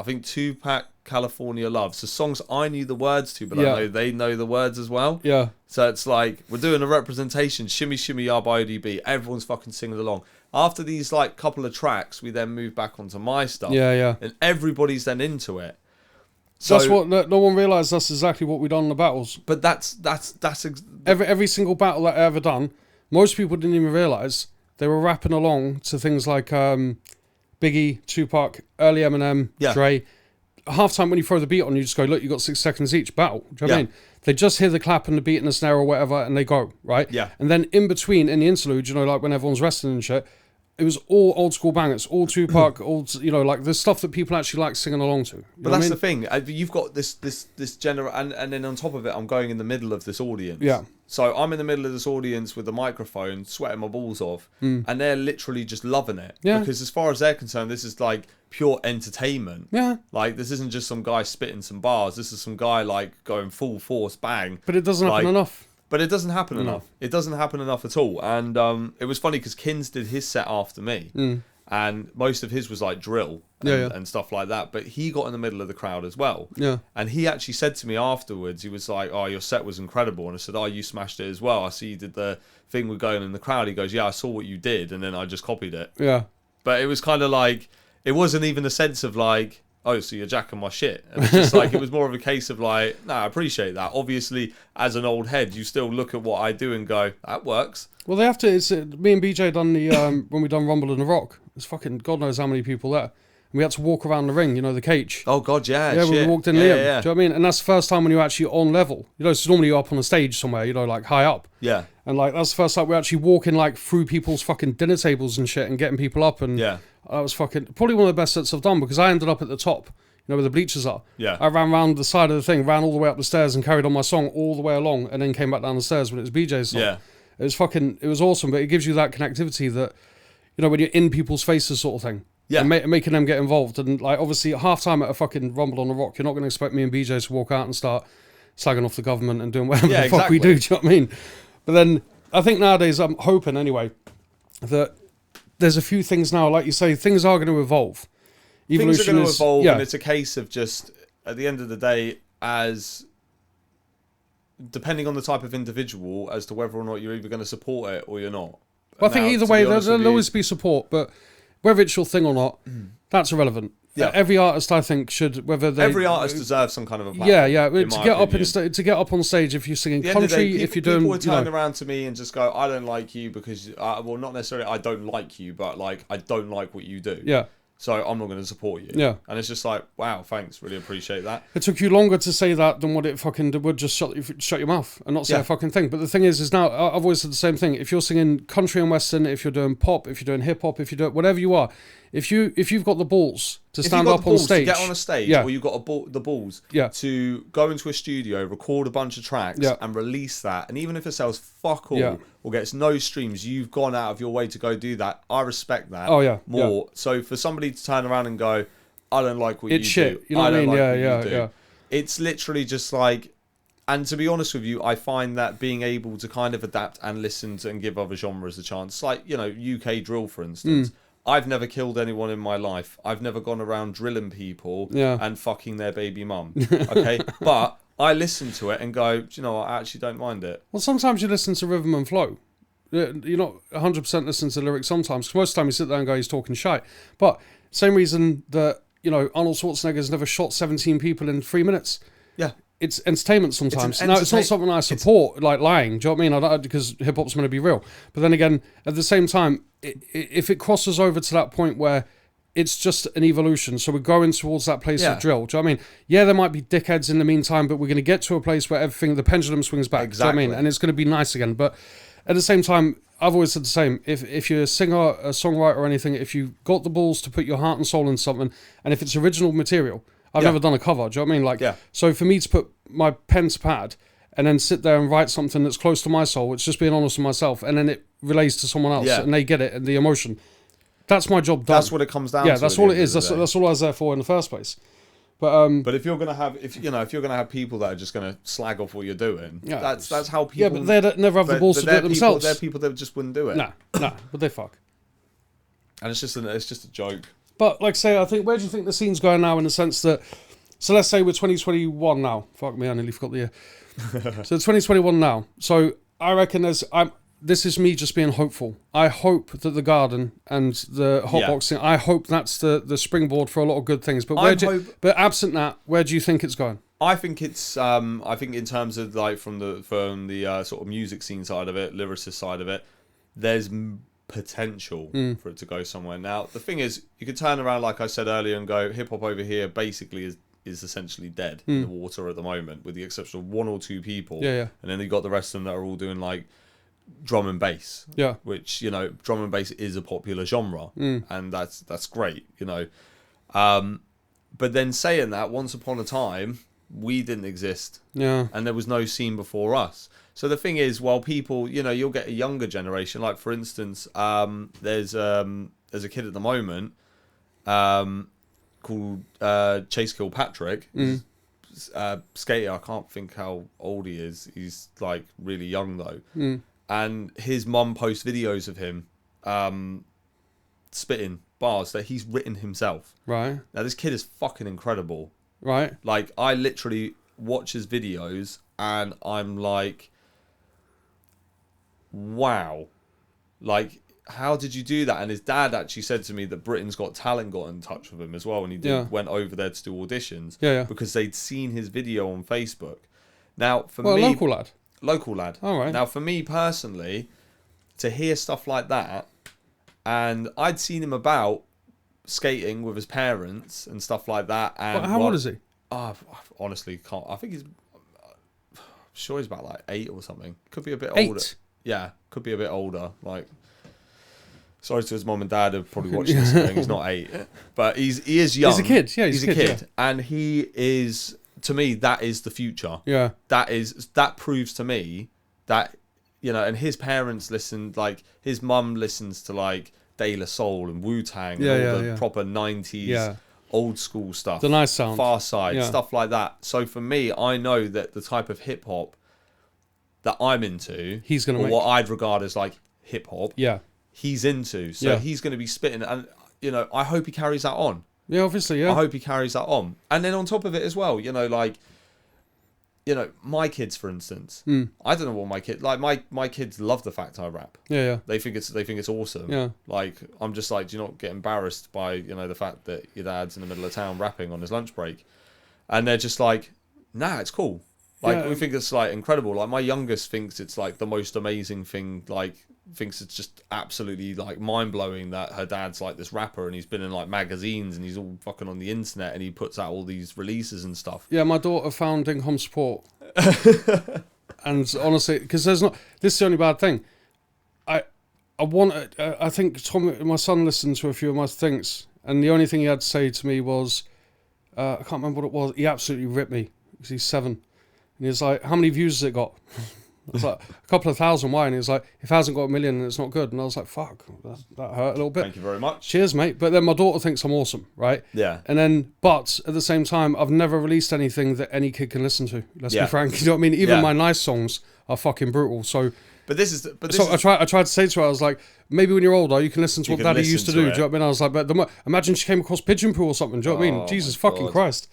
I think Tupac, California Love. So songs I knew the words to, but I know they know the words as well. Yeah. So it's like, we're doing a representation, Shimmy Shimmy Ya by ODB. Everyone's fucking singing along. After these like couple of tracks, we then move back onto my stuff. Yeah. And everybody's then into it. So that's what no one realised. That's exactly what we done in the battles. But that's every single battle that I ever done. Most people didn't even realise they were rapping along to things like Biggie, Tupac, early Eminem, Dre. Half time when you throw the beat on, you just go, look, you got 6 seconds each. Battle. Do you know what I mean? They just hear the clap and the beat and the snare or whatever, and they go right. Yeah. And then in between, in the interlude, like when everyone's resting and shit, it was all old school bangers, all Tupac, like the stuff that people actually like singing along to. But that's the thing. You've got this general, and then on top of it, I'm going in the middle of this audience. Yeah. So I'm in the middle of this audience with the microphone, sweating my balls off, and they're literally just loving it. Yeah. Because as far as they're concerned, this is like pure entertainment. Yeah. Like, this isn't just some guy spitting some bars. This is some guy like going full force bang. But it doesn't happen enough. But it doesn't happen enough. It doesn't happen enough at all. And it was funny because Kins did his set after me. And most of his was like drill and stuff like that. But he got in the middle of the crowd as well. Yeah. And he actually said to me afterwards, he was like, oh, your set was incredible. And I said, oh, you smashed it as well. I see you did the thing with going in the crowd. He goes, yeah, I saw what you did. And then I just copied it. Yeah. But it was kind of like, it wasn't even a sense of like, oh, so you're jacking my shit. And it's just like, it was more of a case of like, nah, I appreciate that. Obviously, as an old head, you still look at what I do and go, that works. Well, they have to. It's me and BJ done the when we done Rumble in the Rock. It's fucking God knows how many people there. And we had to walk around the ring, the cage. Oh God, yeah. Yeah, shit. we walked in Liam. Yeah. Do you know what I mean? And that's the first time when you're actually on level. So normally you're up on a stage somewhere, like high up. Yeah. And like that's the first time we're actually walking like through people's fucking dinner tables and shit and getting people up. And that was fucking probably one of the best sets I've done because I ended up at the top. Where the bleachers are. Yeah. I ran round the side of the thing, ran all the way up the stairs and carried on my song all the way along and then came back down the stairs when it was BJ's song. Yeah. It was awesome, but it gives you that connectivity that, when you're in people's faces sort of thing. Yeah. And making them get involved. And like, obviously at half time at a fucking Rumble on the Rock, you're not going to expect me and BJ to walk out and start slagging off the government and doing whatever Yeah, the fuck we exactly. do. Do you know what I mean? But then I think nowadays I'm hoping anyway that there's a few things now, like you say, things are going to evolve. Things are going to evolve, yeah. and it's a case of just at the end of the day, as depending on the type of individual, as to whether or not you're either going to support it or you're not. Well, I think Now, either to way, be honest there'll with you- always be support, but whether it's your thing or not, that's irrelevant. Yeah. Every artist, I think, should, whether they... every artist deserves some kind of a platform. Yeah, in to my get up opinion. to get up on stage, if you're singing At the end of the country, day, if you're doing... people would turn you know, around to me and just go, I don't like you because, well, not necessarily I don't like you, but like, I don't like what you do. yeah. So I'm not going to support you. Yeah. And it's just like, wow, thanks, really appreciate that. It took you longer to say that than what it fucking would just shut your mouth and not say Yeah. a fucking thing. But the thing is now, I've always said the same thing. If you're singing country and western, if you're doing pop, if you're doing hip hop, if you're doing whatever you are, if you've got the balls to stand up on stage, to get on a stage, yeah. or you've got the balls Yeah. to go into a studio, record a bunch of tracks, Yeah. and release that, and even if it sells fuck all Yeah. or gets no streams, you've gone out of your way to go do that. I respect that. Oh, yeah. More. So for somebody to turn around and go, I don't like what It's you shit. do. You know what I don't mean? like Yeah, what you yeah, do." yeah. It's literally just like, and to be honest with you, I find that being able to kind of adapt and listen to and give other genres a chance, like, you know, UK drill, for instance. I've never killed anyone in my life. I've never gone around drilling people Yeah. and fucking their baby mum. Okay? But I listen to it and go, do you know what? I actually don't mind it. Well, sometimes you listen to rhythm and flow. You're not 100% listening to the lyrics sometimes. 'Cause most of the time you sit there and go, he's talking shite. But same reason that, you know, Arnold Schwarzenegger's never shot 17 people in 3 minutes. Yeah. It's entertainment sometimes. an Now, it's not entertain- something I support, like lying. Do you know what I mean? I don't, because hip-hop's meant to be real. But then again, at the same time, if it crosses over to that point where it's just an evolution, so we're going towards that place Yeah. of drill. Do you know what I mean? Yeah, there might be dickheads in the meantime, but we're going to get to a place where everything, the pendulum swings back. Do you know what I mean? Exactly. And it's going to be nice again. But at the same time, I've always said the same. If you're a singer, a songwriter, or anything, if you've got the balls to put your heart and soul into something, and if it's original material, I've Yeah. never done a cover. Do you know what I mean? Like, Yeah. so for me to put my pen to pad and then sit there and write something that's close to my soul, it's just being honest with myself, and then it relays to someone else, Yeah. and they get it and the emotion. That's my job done. That's what it comes down to. Yeah, that's at the all end it of is. the That's day. that's all I was there for in the first place. But But if you're gonna have, if you're gonna have people that are just gonna slag off what you're doing, Yeah, that's how people. yeah, but they never have the balls to do it themselves. They're people that just wouldn't do it. Nah, but they fuck. And it's just a joke. But like I say, I think, where do you think the scene's going now in the sense that, so let's say we're 2021 now. Fuck me, I nearly forgot the year. So 2021 now. So I reckon this is me just being hopeful. I hope that the garden and the hotboxing, I hope that's the springboard for a lot of good things. But but absent that, where do you think it's going? I think it's I think in terms of like from the sort of music scene side of it, lyricist side of it, there's potential for it to go somewhere. Now the thing is, you could turn around like I said earlier and go, hip hop over here basically is essentially dead in the water at the moment, with the exception of one or two people. Yeah. And then you got the rest of them that are all doing like drum and bass. Yeah. Which, you know, drum and bass is a popular genre, and that's great, you know. But then saying that, once upon a time, we didn't exist. Yeah. And there was no scene before us. So the thing is, while people, you know, you'll get a younger generation. Like for instance, there's a kid at the moment called Chase Kilpatrick. Skater. I can't think how old he is. He's like really young though. And his mum posts videos of him spitting bars that he's written himself. Right. Now this kid is fucking incredible. Right. Like, I literally watch his videos and I'm like, wow. Like, how did you do that? And his dad actually said to me that Britain's Got Talent got in touch with him as well, and he went over there to do auditions. Yeah. Because they'd seen his video on Facebook. Now, for Well, me... a local lad. Local lad. All right. Now, for me personally, to hear stuff like that, and I'd seen him about skating with his parents and stuff like that. And How old is he? I honestly can't. I think I'm sure he's about like 8 or something. Could be a bit 8? older. Yeah, could be a bit older. Like, sorry to his mom and dad who probably watching this thing. He's not 8, but he is young. He's a kid. Yeah, he's a kid, and he is. To me, that is the future. Yeah. That proves to me that, you know, and his parents listened, like his mum listens to like De La Soul and Wu-Tang and all the proper 90s old school stuff, the nice sound, Far Side, Yeah. stuff like that. So for me, I know that the type of hip hop that I'm into, He's gonna or make. what I'd regard as like hip hop, Yeah. he's into. So Yeah. he's going to be spitting, and I hope he carries that on. Yeah, obviously, I yeah. hope he carries that on. And then on top of it as well, my kids, for instance, I don't know what my kids love the fact I rap. Yeah, They think it's awesome. Yeah. Like, I'm just like, do you not get embarrassed by, the fact that your dad's in the middle of town rapping on his lunch break? And they're just like, nah, it's cool. Like, Yeah. we think it's like incredible. Like, my youngest thinks it's like the most amazing thing, like, thinks it's just absolutely like mind blowing that her dad's like this rapper and he's been in like magazines and he's all fucking on the internet and he puts out all these releases and stuff. Yeah, my daughter found income support. And honestly, because this is the only bad thing. I think my son listened to a few of my things, and the only thing he had to say to me was, I can't remember what it was. He absolutely ripped me because he's 7, and he was like, "How many views has it got?" I was like, "A couple of thousand." Why? And he was like, "If it hasn't got 1 million, then it's not good." And I was like, "Fuck, that hurt a little bit." Thank you very much. Cheers, mate. But then my daughter thinks I'm awesome, right? Yeah. And then, but at the same time, I've never released anything that any kid can listen to. Let's be frank. You know what I mean? Even my nice songs are fucking brutal. So, I tried to say to her, I was like, maybe when you're older, you can listen to what Daddy used to do. Do you know what I mean? I was like, but imagine she came across Pigeon Poo or something. Do you know what I mean? Jesus fucking God. Christ.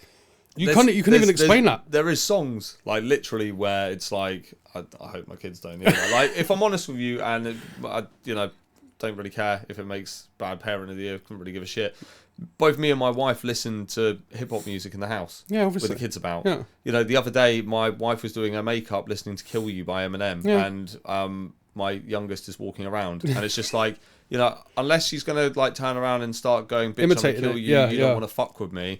You couldn't even explain that. There is songs like literally where it's like, I hope my kids don't hear that. Like, if I'm honest with you, and I don't really care if it makes bad parent of the year, couldn't really give a shit. Both me and my wife listen to hip hop music in the house. Yeah, obviously. With the kids about. Yeah. The other day my wife was doing her makeup listening to Kill You by Eminem, and my youngest is walking around, and it's just like, unless she's gonna like turn around and start going, bitch, I'm gonna kill you, you don't want to fuck with me,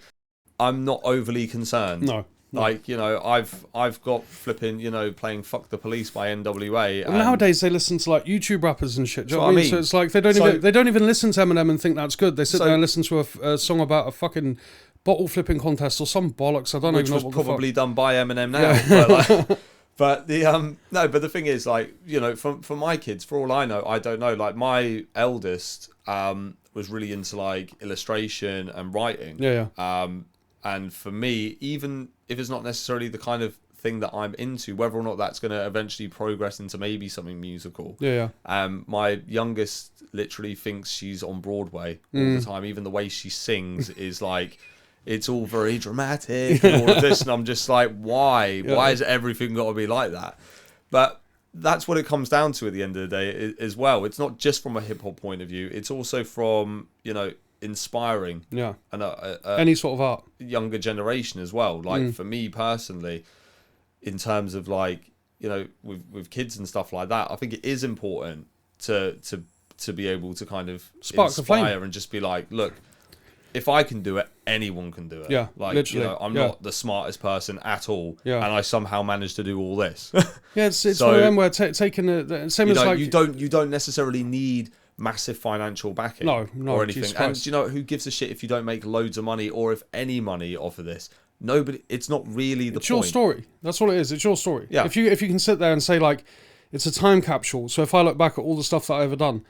I'm not overly concerned. No. Like, I've got flipping, playing Fuck the Police by NWA. Well, nowadays they listen to like YouTube rappers and shit. Do you know what I mean? So it's like they don't even listen to Eminem and think that's good. They sit there and listen to a song about a fucking bottle flipping contest or some bollocks. I don't even know what the fuck. Which was probably done by Eminem now. But the thing is, like, for my kids, for all I know, I don't know. Like, my eldest was really into like illustration and writing. Yeah. And for me, even if it's not necessarily the kind of thing that I'm into, whether or not that's going to eventually progress into maybe something musical. Yeah. My youngest literally thinks she's on Broadway all the time. Even the way she sings is like, it's all very dramatic and all of this. And I'm just like, why? Yeah. Why has everything got to be like that? But that's what it comes down to at the end of the day as well. It's not just from a hip hop point of view. It's also from, inspiring and any sort of art, younger generation as well. Like for me personally, in terms of like, with kids and stuff like that, I think it is important to be able to kind of spark the flame and just be like, look, if I can do it, anyone can do it. Yeah, like literally. I'm not the smartest person at all, and I somehow managed to do all this. Yeah, it's so, one of them where taking the same as like you don't necessarily need massive financial backing or anything. And do you know who gives a shit if you don't make loads of money or if any money off of this? Nobody. It's not really the point. It's your story. That's all it is. It's your story. Yeah. If you can sit there and say like, it's a time capsule. So if I look back at all the stuff that I've ever done,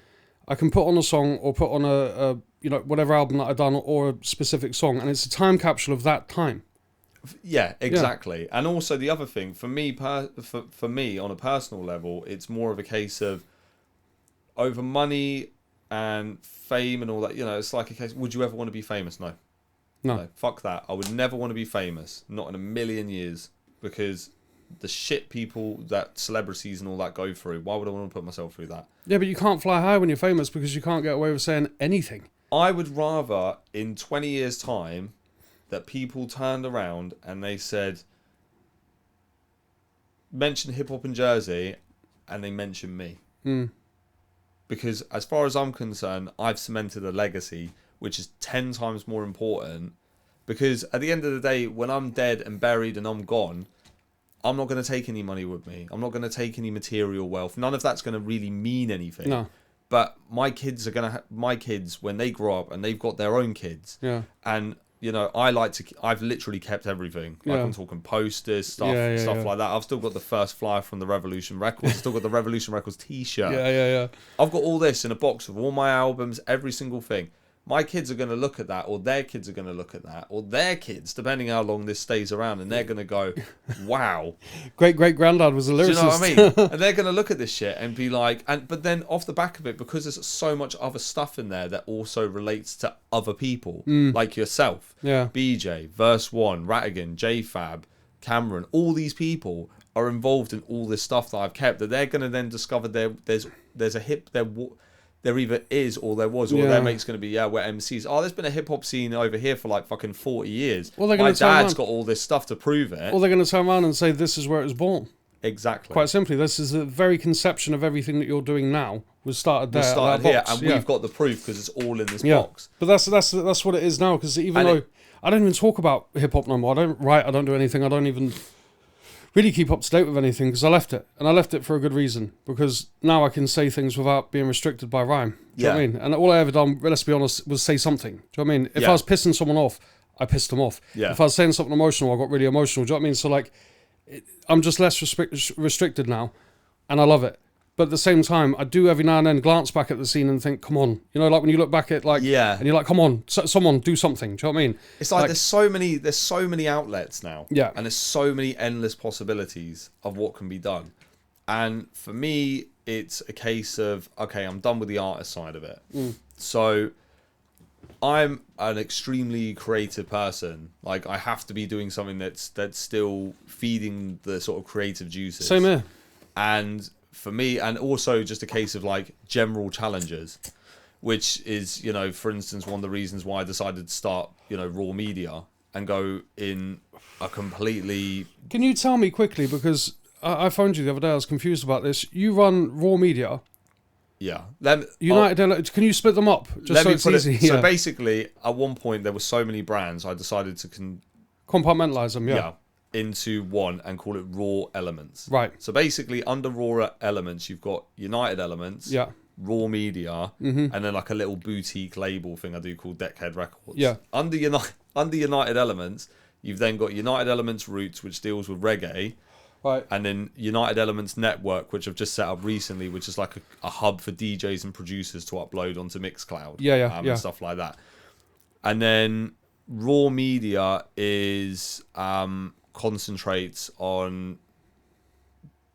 I can put on a song or put on a whatever album that I've done or a specific song, and it's a time capsule of that time. Yeah, exactly. Yeah. And also the other thing for me, for me on a personal level, it's more of a case of over money and fame and all that. It's like a case. Would you ever want to be famous? No. Fuck that. I would never want to be famous. Not in a million years. Because the shit people that celebrities and all that go through, why would I want to put myself through that? Yeah, but you can't fly high when you're famous because you can't get away with saying anything. I would rather in 20 years' time that people turned around and they said, mention hip hop in Jersey, and they mention me. Because as far as I'm concerned, I've cemented a legacy which is 10 times more important. Because at the end of the day, when I'm dead and buried and I'm gone, I'm not going to take any money with me. I'm not going to take any material wealth. None of that's going to really mean anything. No. But my kids are going to my kids, when they grow up and they've got their own kids. Yeah. And, I've literally kept everything. Like I'm talking posters, stuff like that. I've still got the first flyer from the Revolution Records. I've still got the Revolution Records t-shirt. Yeah. I've got all this in a box of all my albums, every single thing. my kids are going to look at that, or their kids are going to look at that, or their kids, depending how long this stays around, and they're going to go, wow. Great granddad was a lyricist. Do you know what I mean? And they're going to look at this shit and be like, but then off the back of it, because there's so much other stuff in there that also relates to other people, like yourself, BJ, Verse 1, Rattigan, JFab, Cameron, all these people are involved in all this stuff that I've kept, that they're going to then discover there's there either is or there was, or their mate's going to be, we're MCs. Oh, there's been a hip-hop scene over here for like fucking 40 years. Well, my dad's got all this stuff to prove it. Or they're going to turn around and say, this is where it was born. Exactly. Quite simply, this is the very conception of everything that you're doing now was started there. Started here, and we've got the proof because it's all in this box. But that's what it is now, because even though I don't even talk about hip-hop no more, I don't write, I don't do anything, I don't even really keep up to date with anything, because I left it. And I left it for a good reason, because now I can say things without being restricted by rhyme. Do you know what I mean? And all I ever done, let's be honest, was say something. Do you know what I mean? If I was pissing someone off, I pissed them off. If I was saying something emotional, I got really emotional. Do you know what I mean? So like, I'm just less restricted now, and I love it. But at the same time, I do every now and then glance back at the scene and think, come on. You know, like when you look back at and you're like, come on, someone do something. Do you know what I mean? It's like there's so many outlets now. And there's so many endless possibilities of what can be done. And for me, it's a case of, okay, I'm done with the artist side of it. So I'm an extremely creative person. Like, I have to be doing something that's still feeding the sort of creative juices. Same here. And for me, and also just a case of like general challenges, which is, you know, for instance, one of the reasons why I decided to start, you know, Raw Media and go in a completely... Can you tell me quickly, because I phoned you the other day, I was confused about this. You run Raw Media. Yeah. United, can you split them up? Just so it's easy. So basically, at one point, there were so many brands, I decided to... compartmentalize them, into one and call it Raw Elements. Right. So basically, under Raw Elements, you've got United Elements, Raw Media, and then like a little boutique label thing I do called Deckhead Records. Under United Elements, you've then got United Elements Roots, which deals with reggae. Right. And then United Elements Network, which I've just set up recently, which is like a hub for DJs and producers to upload onto Mixcloud. And stuff like that. And then Raw Media is... concentrates on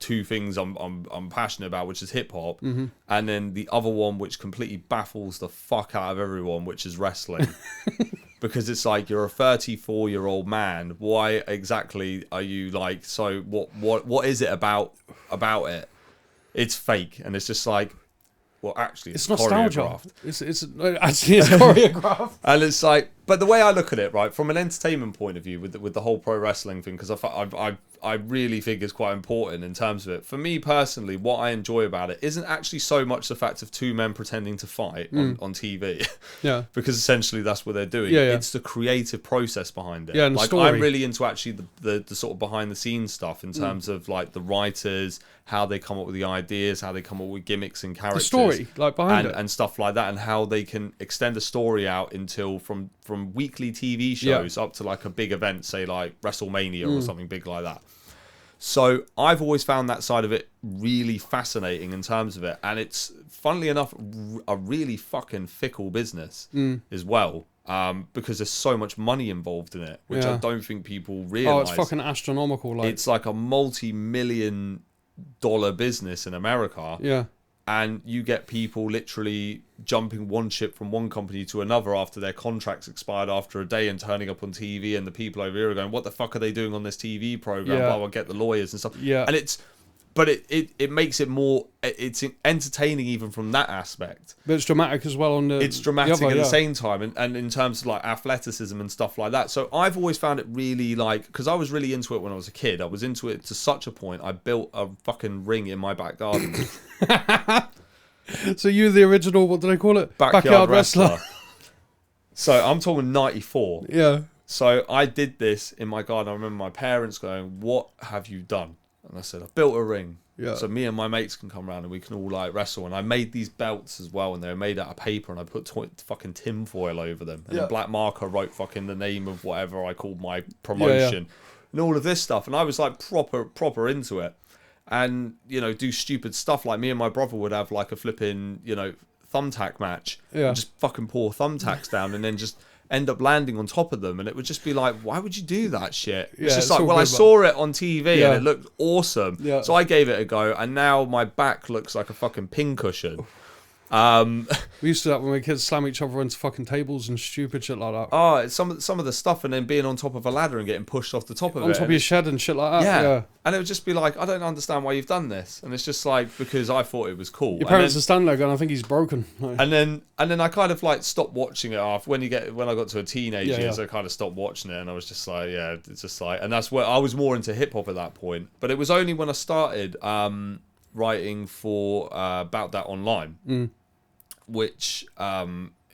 two things I'm passionate about, which is hip hop, and then the other one which completely baffles the fuck out of everyone, which is wrestling. Because it's like, you're a 34-year-old man, why exactly are you like, so what is it about it? It's fake, and it's just like, well, actually, it's choreographed. It's choreographed. And it's like, but the way I look at it, right, from an entertainment point of view, with the whole pro wrestling thing, because I really think it's quite important in terms of it. For me personally, what I enjoy about it isn't actually so much the fact of two men pretending to fight on TV. Because essentially that's what they're doing. It's the creative process behind it. And like, story. I'm really into actually the sort of behind the scenes stuff in terms of like the writers, how they come up with the ideas, how they come up with gimmicks and characters. The story, like behind it. And stuff like that, and how they can extend a story out until from weekly TV shows up to like a big event, say like WrestleMania or something big like that. So I've always found that side of it really fascinating in terms of it. And it's, funnily enough, a really fucking fickle business as well. Because there's so much money involved in it, which I don't think people realise. Oh, it's fucking astronomical. Like, it's like a multi-million-dollar business in America. And you get people literally jumping one ship from one company to another after their contracts expired after a day, and turning up on TV, and the people over here are going, what the fuck are they doing on this TV program? Blah, get the lawyers and stuff. And it makes it more, it's entertaining even from that aspect. But it's dramatic as well. It's dramatic at the same time, and in terms of like athleticism and stuff like that. So I've always found it really like, because I was really into it when I was a kid. I was into it to such a point, I built a fucking ring in my back garden. So you're the original, what do they call it? Backyard wrestler. So I'm talking 94. So I did this in my garden. I remember my parents going, what have you done? And I said, I built a ring. So me and my mates can come around and we can all like wrestle. And I made these belts as well, and they were made out of paper, and I put fucking tin foil over them. And a black marker wrote fucking the name of whatever I called my promotion and all of this stuff. And I was like proper into it. And, you know, do stupid stuff. Like me and my brother would have like a flipping, you know, thumbtack match, Yeah. and just fucking pour thumbtacks down, and then just end up landing on top of them, and it would just be like, why would you do that shit? It's just like, well, I saw it on TV and it looked awesome, so I gave it a go, and now my back looks like a fucking pincushion. We used to do that when we kids, slam each other into fucking tables and stupid shit like that. Oh, it's some of the stuff, and then being on top of a ladder and getting pushed off the top of it. On top of your shed and shit like that. Yeah. And it would just be like, I don't understand why you've done this. And it's just like, because I thought it was cool. Your parents are standing there going, I think he's broken. Like, and then I kind of like stopped watching it after when I got to a teenage years, I kind of stopped watching it, and I was just like, yeah, it's just like, and that's where I was more into hip hop at that point. But it was only when I started writing for About That Online, which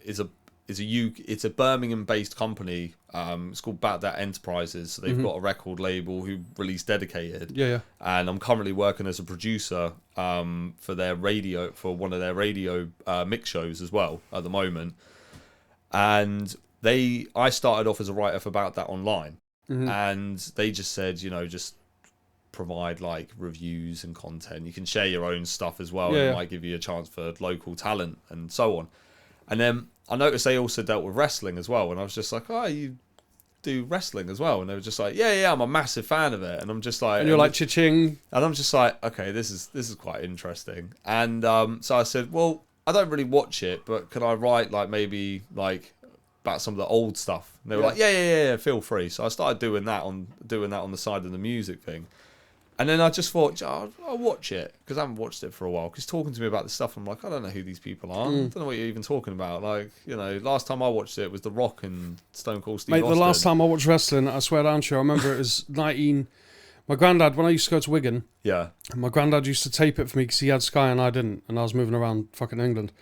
is a Birmingham-based company. It's called About That Enterprises. So they've got a record label who release Dedicated. Yeah. And I'm currently working as a producer for one of their radio mix shows as well at the moment. And I started off as a writer for About That Online, and they just said, just provide like reviews and content. You can share your own stuff as well, and it might give you a chance for local talent and so on. And then I noticed they also dealt with wrestling as well, and I was just like, oh, you do wrestling as well? And they were just like, yeah, I'm a massive fan of it. And I'm just like, and you're like, cha-ching. And I'm just like, okay, this is quite interesting. And so I said, well, I don't really watch it, but could I write like maybe like about some of the old stuff? And they were like, yeah, feel free. So I started doing that on the side of the music thing. And then I just thought, I'll watch it, because I haven't watched it for a while. Because talking to me about this stuff, I'm like, I don't know who these people are. I don't know what you're even talking about. Like, last time I watched it was The Rock and Stone Cold Steve Austin. The last time I watched wrestling, I swear down to you, I remember it was my granddad, when I used to go to Wigan, my granddad used to tape it for me because he had Sky and I didn't, and I was moving around fucking England,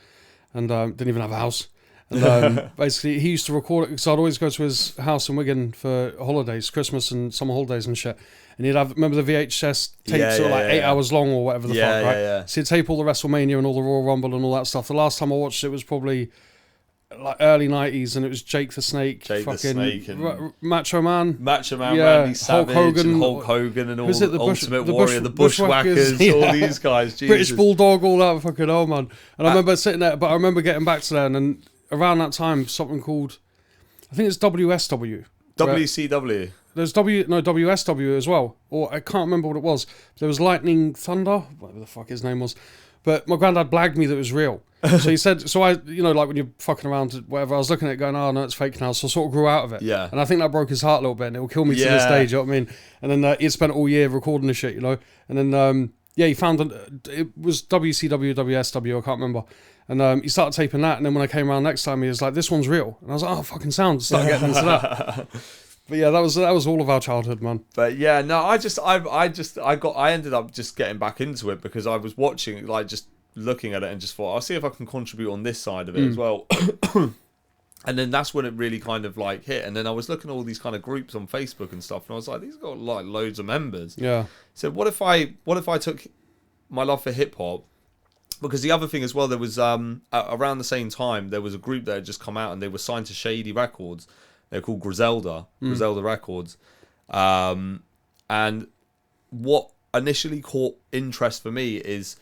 and didn't even have a house. And basically, he used to record it, because I'd always go to his house in Wigan for holidays, Christmas and summer holidays and shit. And he'd have, remember the VHS tapes that were like 8 hours long or whatever the fuck, right? Yeah. So he'd tape all the WrestleMania and all the Royal Rumble and all that stuff. The last time I watched it was probably like early 90s, and it was Jake the Snake, and Macho Man, Randy Savage, Hulk Hogan, and all the Ultimate Warrior, the Bushwhackers, all these guys, Jesus. British Bulldog, all that fucking hell, man. And I remember sitting there, but I remember getting back to there, and then around that time, something called, I think it's WSW. WCW. There's WSW as well, or I can't remember what it was. There was Lightning Thunder, whatever the fuck his name was. But my granddad blagged me that it was real. So he said, so I, like when you're fucking around, whatever, I was looking at it going, oh no, it's fake now. So I sort of grew out of it. Yeah. And I think that broke his heart a little bit, and it will kill me to this day, do you know what I mean? And then he'd spent all year recording the shit, And then, he found, it was WCW, WSW, I can't remember. And he started taping that, and then when I came around next time, he was like, this one's real. And I was like, oh, fucking sound. Started getting into that. But yeah, that was all of our childhood, man. But yeah, no, I ended up just getting back into it because I was watching it, like just looking at it, and just thought, I'll see if I can contribute on this side of it as well. And then that's when it really kind of like hit. And then I was looking at all these kind of groups on Facebook and stuff, and I was like, these got like loads of members. Yeah. So what if I took my love for hip hop? Because the other thing as well, there was around the same time there was a group that had just come out, and they were signed to Shady Records. They're called Griselda Records. And what initially caught interest for me is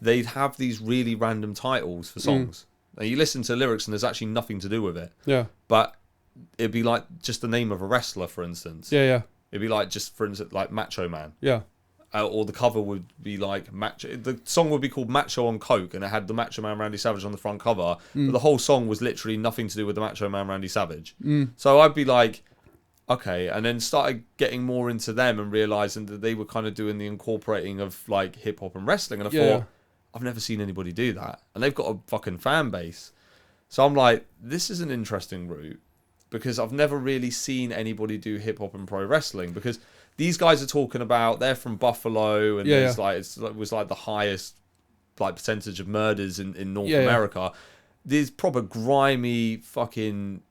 they'd have these really random titles for songs. Now you listen to lyrics and there's actually nothing to do with it. Yeah. But it'd be like just the name of a wrestler, for instance. Yeah. It'd be like, just for instance, like Macho Man. Yeah. Or the cover would be like Macho. The song would be called Macho on Coke, and it had the Macho Man Randy Savage on the front cover. But the whole song was literally nothing to do with the Macho Man Randy Savage. So I'd be like, okay, and then started getting more into them and realizing that they were kind of doing the incorporating of like hip hop and wrestling, and I thought, I've never seen anybody do that, and they've got a fucking fan base. So I'm like, this is an interesting route, because I've never really seen anybody do hip hop and pro wrestling, because these guys are talking about, they're from Buffalo, and it was like the highest like percentage of murders in North America. These proper grimy fucking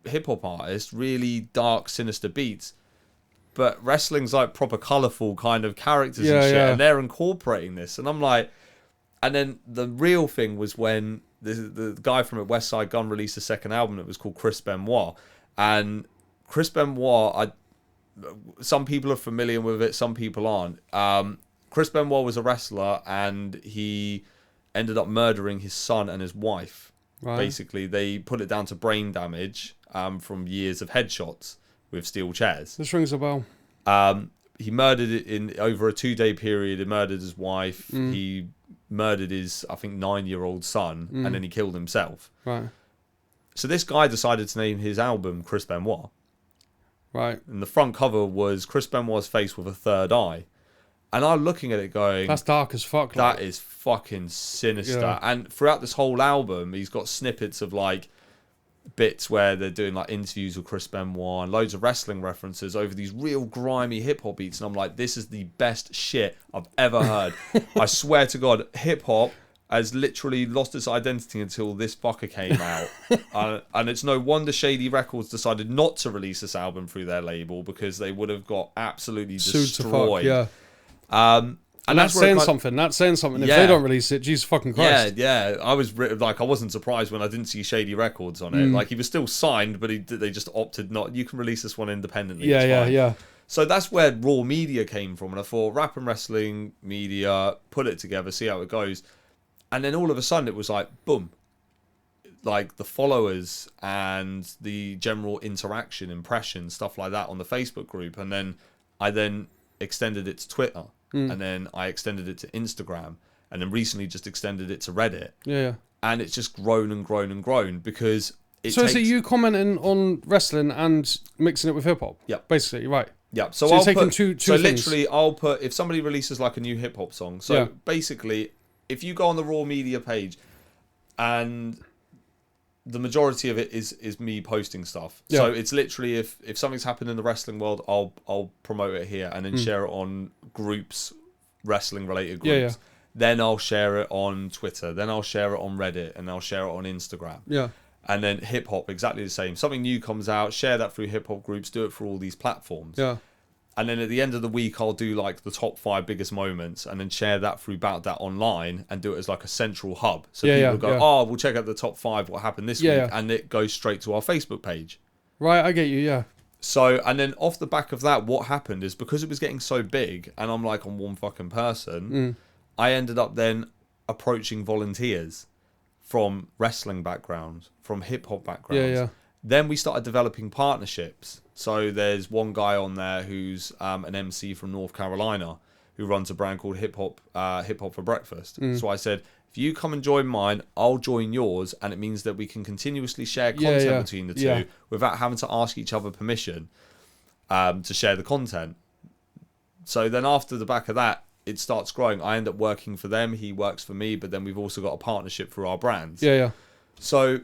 hip hop artists, really dark, sinister beats. But wrestling's like proper colourful kind of characters and shit, and they're incorporating this. And I'm like, and then the real thing was when the guy from West Side Gun released a second album that was called Chris Benoit. And Chris Benoit, some people are familiar with it, some people aren't. Chris Benoit was a wrestler, and he ended up murdering his son and his wife. Right. Basically, they put it down to brain damage from years of headshots with steel chairs. This rings a bell. He murdered it in over a 2-day period. He murdered his wife. He murdered his, I think, 9-year-old son, and then he killed himself. Right. So this guy decided to name his album Chris Benoit. Right. And the front cover was Chris Benoit's face with a third eye. And I'm looking at it going... That's dark as fuck. That is fucking sinister. Yeah. And throughout this whole album, he's got snippets of, like, bits where they're doing, like, interviews with Chris Benoit and loads of wrestling references over these real grimy hip-hop beats. And I'm like, this is the best shit I've ever heard. I swear to God, hip-hop has literally lost its identity until this fucker came out. And it's no wonder Shady Records decided not to release this album through their label, because they would have got absolutely destroyed. Yeah. And that's saying something. That's saying something. If they don't release it, Jesus fucking Christ. Yeah. I wasn't surprised when I didn't see Shady Records on it. Like, he was still signed, but they just opted not. You can release this one independently. Yeah. So that's where Raw Media came from. And I thought, rap and wrestling media, put it together, see how it goes. And then all of a sudden it was like, boom. Like, the followers and the general interaction, impressions, stuff like that on the Facebook group. And then I extended it to Twitter. And then I extended it to Instagram. And then recently just extended it to Reddit. Yeah. And it's just grown and grown and grown, because is it you commenting on wrestling and mixing it with hip hop? Yeah. Basically, right. Yeah. So I'll taking two things. Literally, I'll put, if somebody releases like a new hip hop song. So basically, if you go on the Raw Media page, and the majority of it is me posting stuff. Yeah. So it's literally, if something's happened in the wrestling world, I'll promote it here and then share it on groups, wrestling related groups. Yeah. Then I'll share it on Twitter. Then I'll share it on Reddit, and I'll share it on Instagram. Yeah. And then hip hop, exactly the same. Something new comes out, share that through hip hop groups, do it for all these platforms. Yeah. And then at the end of the week, I'll do like the top 5 biggest moments, and then share that through About That online, and do it as like a central hub. So people go, oh, we'll check out the top 5, what happened this week. And it goes straight to our Facebook page. Right, I get you, yeah. So, and then off the back of that, what happened is, because it was getting so big, and I'm like on one fucking person, I ended up then approaching volunteers from wrestling backgrounds, from hip hop backgrounds. Yeah. Then we started developing partnerships. So there's one guy on there who's an MC from North Carolina who runs a brand called Hip Hop for Breakfast. So I said, if you come and join mine, I'll join yours, and it means that we can continuously share content between the two without having to ask each other permission to share the content. So then after the back of that, it starts growing. I end up working for them, he works for me, but then we've also got a partnership for our brands. So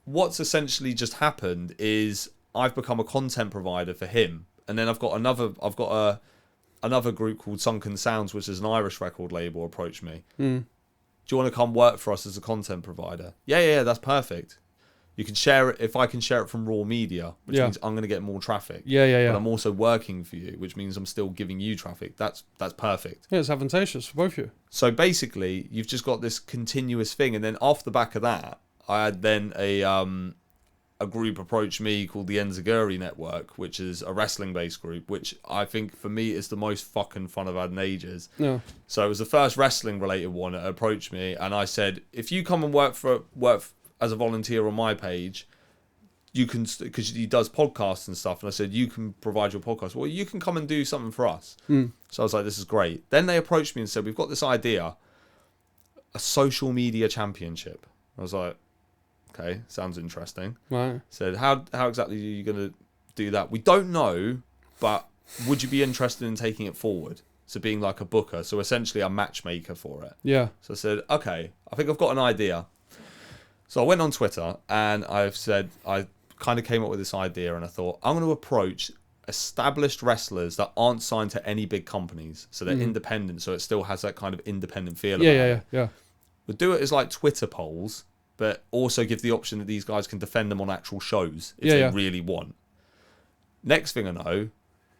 what's essentially just happened is I've become a content provider for him, and then I've got another group called Sunken Sounds, which is an Irish record label, approached me. Do you want to come work for us as a content provider? Yeah, that's perfect. You can share it, if I can share it from Raw Media, which means I'm going to get more traffic. But I'm also working for you, which means I'm still giving you traffic. That's perfect. Yeah, it's advantageous for both of you. So basically, you've just got this continuous thing, and then off the back of that, I had then a group approach me called the Enziguri Network, which is a wrestling-based group, which I think for me is the most fucking fun I've had in ages. Yeah. So it was the first wrestling-related one that approached me, and I said, if you come and work as a volunteer on my page, you can, because he does podcasts and stuff, and I said, you can provide your podcast. Well, you can come and do something for us. So I was like, this is great. Then they approached me and said, we've got this idea, a social media championship. I was like, okay, sounds interesting. Right. Said, how exactly are you going to do that? We don't know, but would you be interested in taking it forward? So being like a booker, so essentially a matchmaker for it. Yeah. So I said, okay, I think I've got an idea. So I went on Twitter, and I kind of came up with this idea, and I thought, I'm going to approach established wrestlers that aren't signed to any big companies. So they're independent, so it still has that kind of independent feel about it. Yeah. We'll do it as like Twitter polls, but also give the option that these guys can defend them on actual shows if they really want. Next thing I know,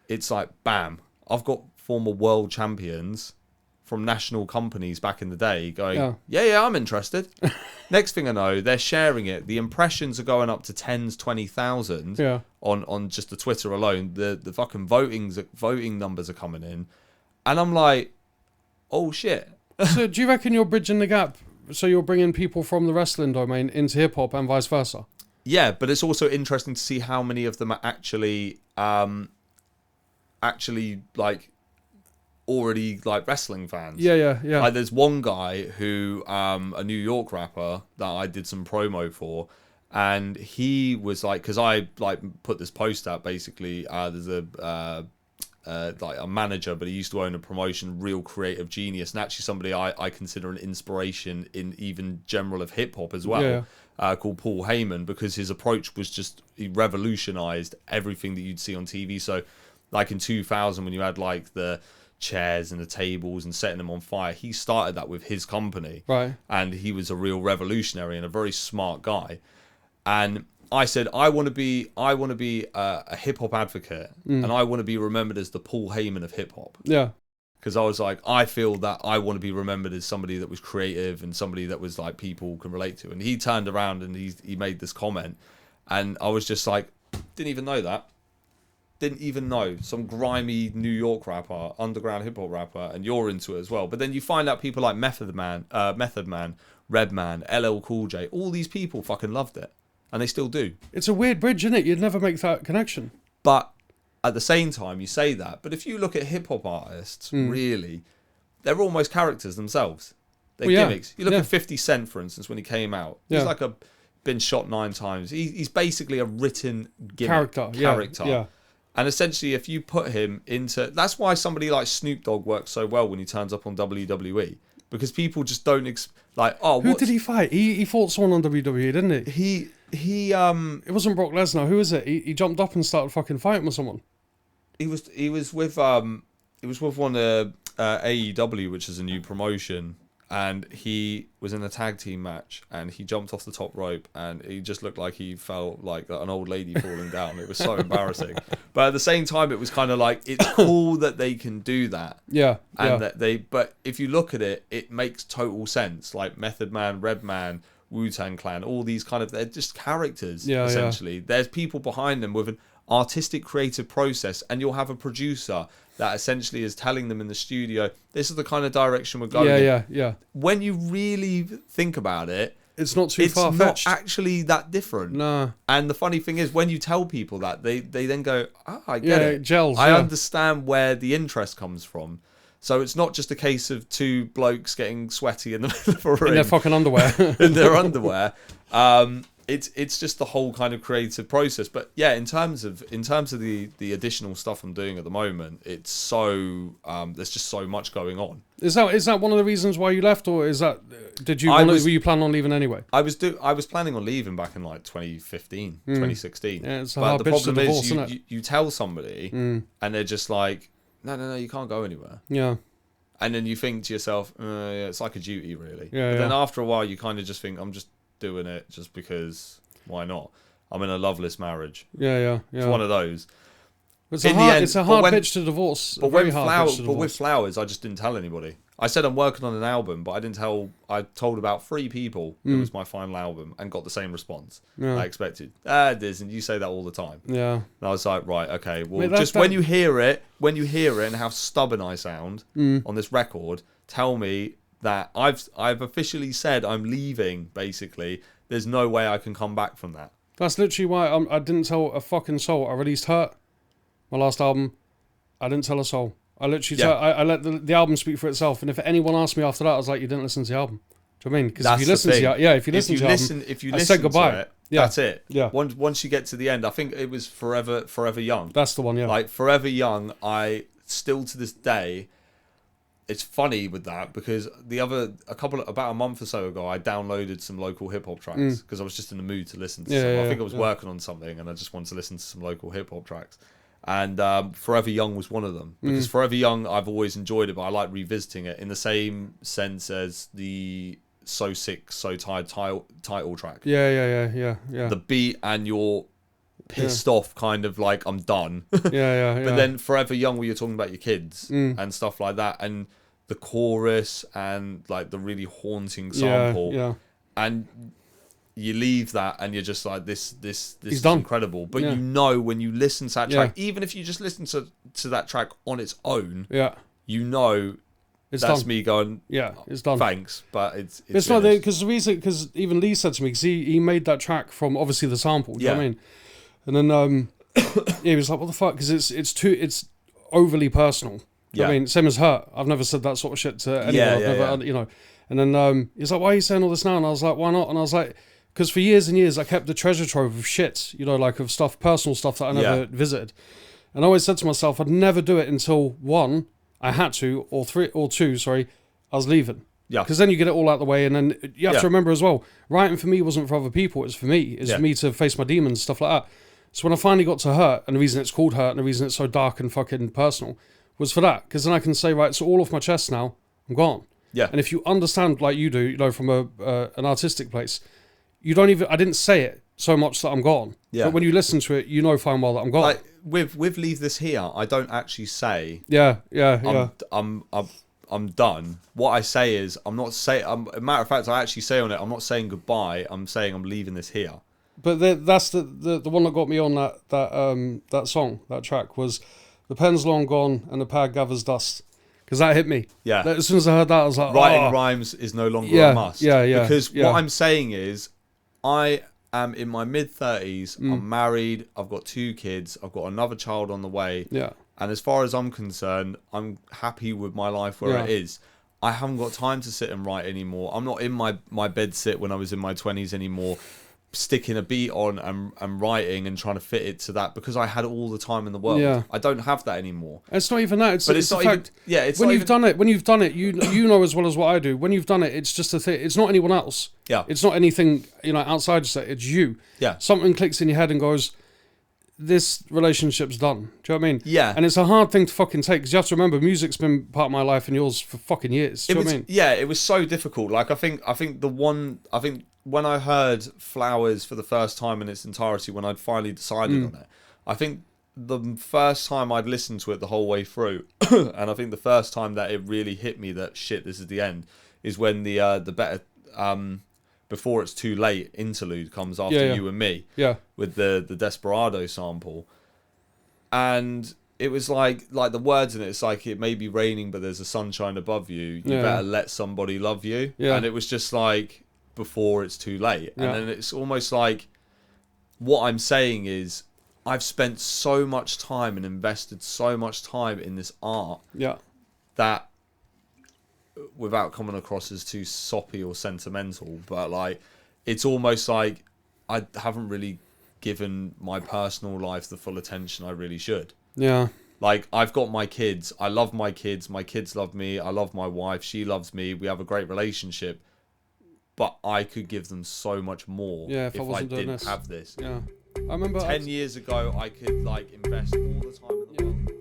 it's like, bam, I've got former world champions from national companies back in the day going, yeah, I'm interested. Next thing I know, they're sharing it. The impressions are going up to 10s, 20,000 on just the Twitter alone. The fucking voting numbers are coming in. And I'm like, oh shit. So do you reckon you're bridging the gap so you're bringing people from the wrestling domain into hip hop and vice versa. Yeah, but it's also interesting to see how many of them are actually like already like wrestling fans. Yeah. Like there's one guy who a New York rapper that I did some promo for, and he was like, because I like put this post out basically. There's like a manager, but he used to own a promotion, real creative genius, and actually somebody I consider an inspiration in even general of hip hop as well. Called Paul Heyman, because his approach was just, he revolutionized everything that you'd see on TV. So like in 2000, when you had like the chairs and the tables and setting them on fire, he started that with his company, Right. and he was a real revolutionary and a very smart guy. And I said, I want to be a hip hop advocate, and I want to be remembered as the Paul Heyman of hip hop. Yeah. Because I was like, I feel that I want to be remembered as somebody that was creative and somebody that was like people can relate to. And he turned around and he made this comment, and I was just like, didn't even know that. Didn't even know. Some grimy New York rapper, underground hip hop rapper, and you're into it as well. But then you find out people like Method Man, Redman, LL Cool J, all these people fucking loved it. And they still do. It's a weird bridge, isn't it? You'd never make that connection. But at the same time, you say that. But if you look at hip hop artists, really, they're almost characters themselves. They're gimmicks. You look at 50 Cent, for instance, when he came out. He's like been shot 9 times. He's basically a written gimmick. Character. Yeah. And essentially, if you put him into... That's why somebody like Snoop Dogg works so well when he turns up on WWE. Because people just don't... Who did he fight? He fought someone on WWE, didn't he? It wasn't Brock Lesnar. Who is it? He jumped up and started fucking fighting with someone. He was with one AEW, which is a new promotion, and he was in a tag team match, and he jumped off the top rope, and he just looked like he felt like an old lady falling down. It was so embarrassing, but at the same time, it was kind of like, it's cool that they can do that. But if you look at it, it makes total sense. Like Method Man, Redman, Wu-Tang Clan, all these kind of, they're just characters, essentially. There's people behind them with an artistic creative process, and you'll have a producer that essentially is telling them in the studio, this is the kind of direction we're going in. When you really think about it, it's not too far-fetched. It's not actually that different. No. And the funny thing is, when you tell people that, they then go, I get it. It gels, I understand where the interest comes from. So it's not just a case of 2 blokes getting sweaty in the middle of a ring. In their fucking underwear. In their underwear. It's just the whole kind of creative process. But yeah, in terms of the additional stuff I'm doing at the moment, it's so there's just so much going on. Is that one of the reasons why you left, or is that were you planning on leaving anyway? I was planning on leaving back in like 2015, 2016. Yeah, it's a hard bitch to divorce, isn't it? You tell somebody and they're just like, no, you can't go anywhere. Yeah. And then you think to yourself, yeah, it's like a duty, really. Yeah, but then after a while, you kind of just think, I'm just doing it just because, why not? I'm in a loveless marriage. Yeah. It's one of those. It's a hard pitch to divorce. But with Flowers, I just didn't tell anybody. I said I'm working on an album, but I told about 3 people it was my final album, and got the same response I expected. Diz, and you say that all the time. Yeah. And I was like, right, okay, well, when you hear it and how stubborn I sound on this record, tell me that I've officially said I'm leaving, basically. There's no way I can come back from that. That's literally why I didn't tell a fucking soul. I released Hurt, my last album. I didn't tell a soul. I literally I let the album speak for itself. And if anyone asked me after that, I was like, you didn't listen to the album. Do you know what I mean? Because if you listen to the album, I said goodbye. To it, that's it. Yeah. Once you get to the end, I think it was Forever Young. That's the one, yeah. Like Forever Young, I still to this day, it's funny with that because about a month or so ago, I downloaded some local hip hop tracks because I was just in the mood to listen to some. I think I was working on something and I just wanted to listen to some local hip hop tracks. And Forever Young was one of them because Forever Young, I've always enjoyed it, but I like revisiting it in the same sense as the So Sick, So Tired title track. Yeah. The beat and you're pissed off, kind of like, I'm done. But then Forever Young, where you're talking about your kids and stuff like that, and the chorus and like the really haunting sample, and you leave that and you're just like, this is done. Incredible. But you know, when you listen to that track, even if you just listen to that track on its own, you know that's done. me going, Yeah, it's done. thanks, but It's not because the reason, because even Lee said to me, because he made that track from obviously the sample. Do you know what I mean? And then he was like, "What the fuck?" Because it's overly personal. Do you know what I mean? Same as Hurt. I've never said that sort of shit to anyone. I've never, you know. And then he's like, "Why are you saying all this now?" And I was like, "Why not?" And I was like, "Because for years and years I kept the treasure trove of shit, you know, like of stuff, personal stuff that I never visited." And I always said to myself, I'd never do it until one, I had to, or two, I was leaving. Yeah. Because then you get it all out of the way, and then you have to remember as well, writing for me wasn't for other people, it was for me. It's for me to face my demons, stuff like that. So when I finally got to Hurt, and the reason it's called Hurt, and the reason it's so dark and fucking personal, was for that. Because then I can say, right, it's all off my chest now, I'm gone. Yeah. And if you understand like you do, you know, from an artistic place, you don't even, I didn't say it so much that I'm gone. Yeah. But when you listen to it, you know fine well that I'm gone. Like with Leave This Here, I don't actually say I'm done. What I say is I'm not saying. A matter of fact, I actually say on it, I'm not saying goodbye. I'm saying I'm leaving this here. But that's the one that got me on that song, that track, was the pen's long gone and the pad gathers dust. Because that hit me. Yeah. As soon as I heard that, I was like, writing rhymes is no longer a must. Because what I'm saying is, I am in my mid-30s. I'm married. I've got 2 kids. I've got another child on the way. Yeah. And as far as I'm concerned, I'm happy with my life where it is. I haven't got time to sit and write anymore. I'm not in my bed sit when I was in my 20s anymore, sticking a beat on and writing and trying to fit it to that, because I had all the time in the world. Yeah. I don't have that anymore. It's not even that. It's not the fact. Even, yeah, it's when not you've even, done it. When you've done it, you know as well as what I do. When you've done it, it's just a thing. It's not anyone else. Yeah. It's not anything outside yourself. It's you. Yeah. Something clicks in your head and goes, this relationship's done. Do you know what I mean? Yeah. And it's a hard thing to fucking take, because you have to remember, music's been part of my life and yours for fucking years. Do you know what I mean? Yeah, it was so difficult. Like I think when I heard Flowers for the first time in its entirety, when I'd finally decided on it, I think the first time I'd listened to it the whole way through, and I think the first time that it really hit me that shit, this is the end, is when the better Before It's Too Late interlude comes after You and Me, with the Desperado sample, and it was like the words in it. It's like, it may be raining, but there's a sunshine above you. You better let somebody love you. And it was just like, before it's too late. And then it's almost like, what I'm saying is, I've spent so much time and invested so much time in this art that, without coming across as too soppy or sentimental, but like, it's almost like I haven't really given my personal life the full attention I really should. Yeah. Like, I've got my kids. I love my kids love me. I love my wife. She loves me. We have a great relationship. But I could give them so much more if I didn't have this. Yeah. I remember 10 years ago, I could like invest all the time in the world.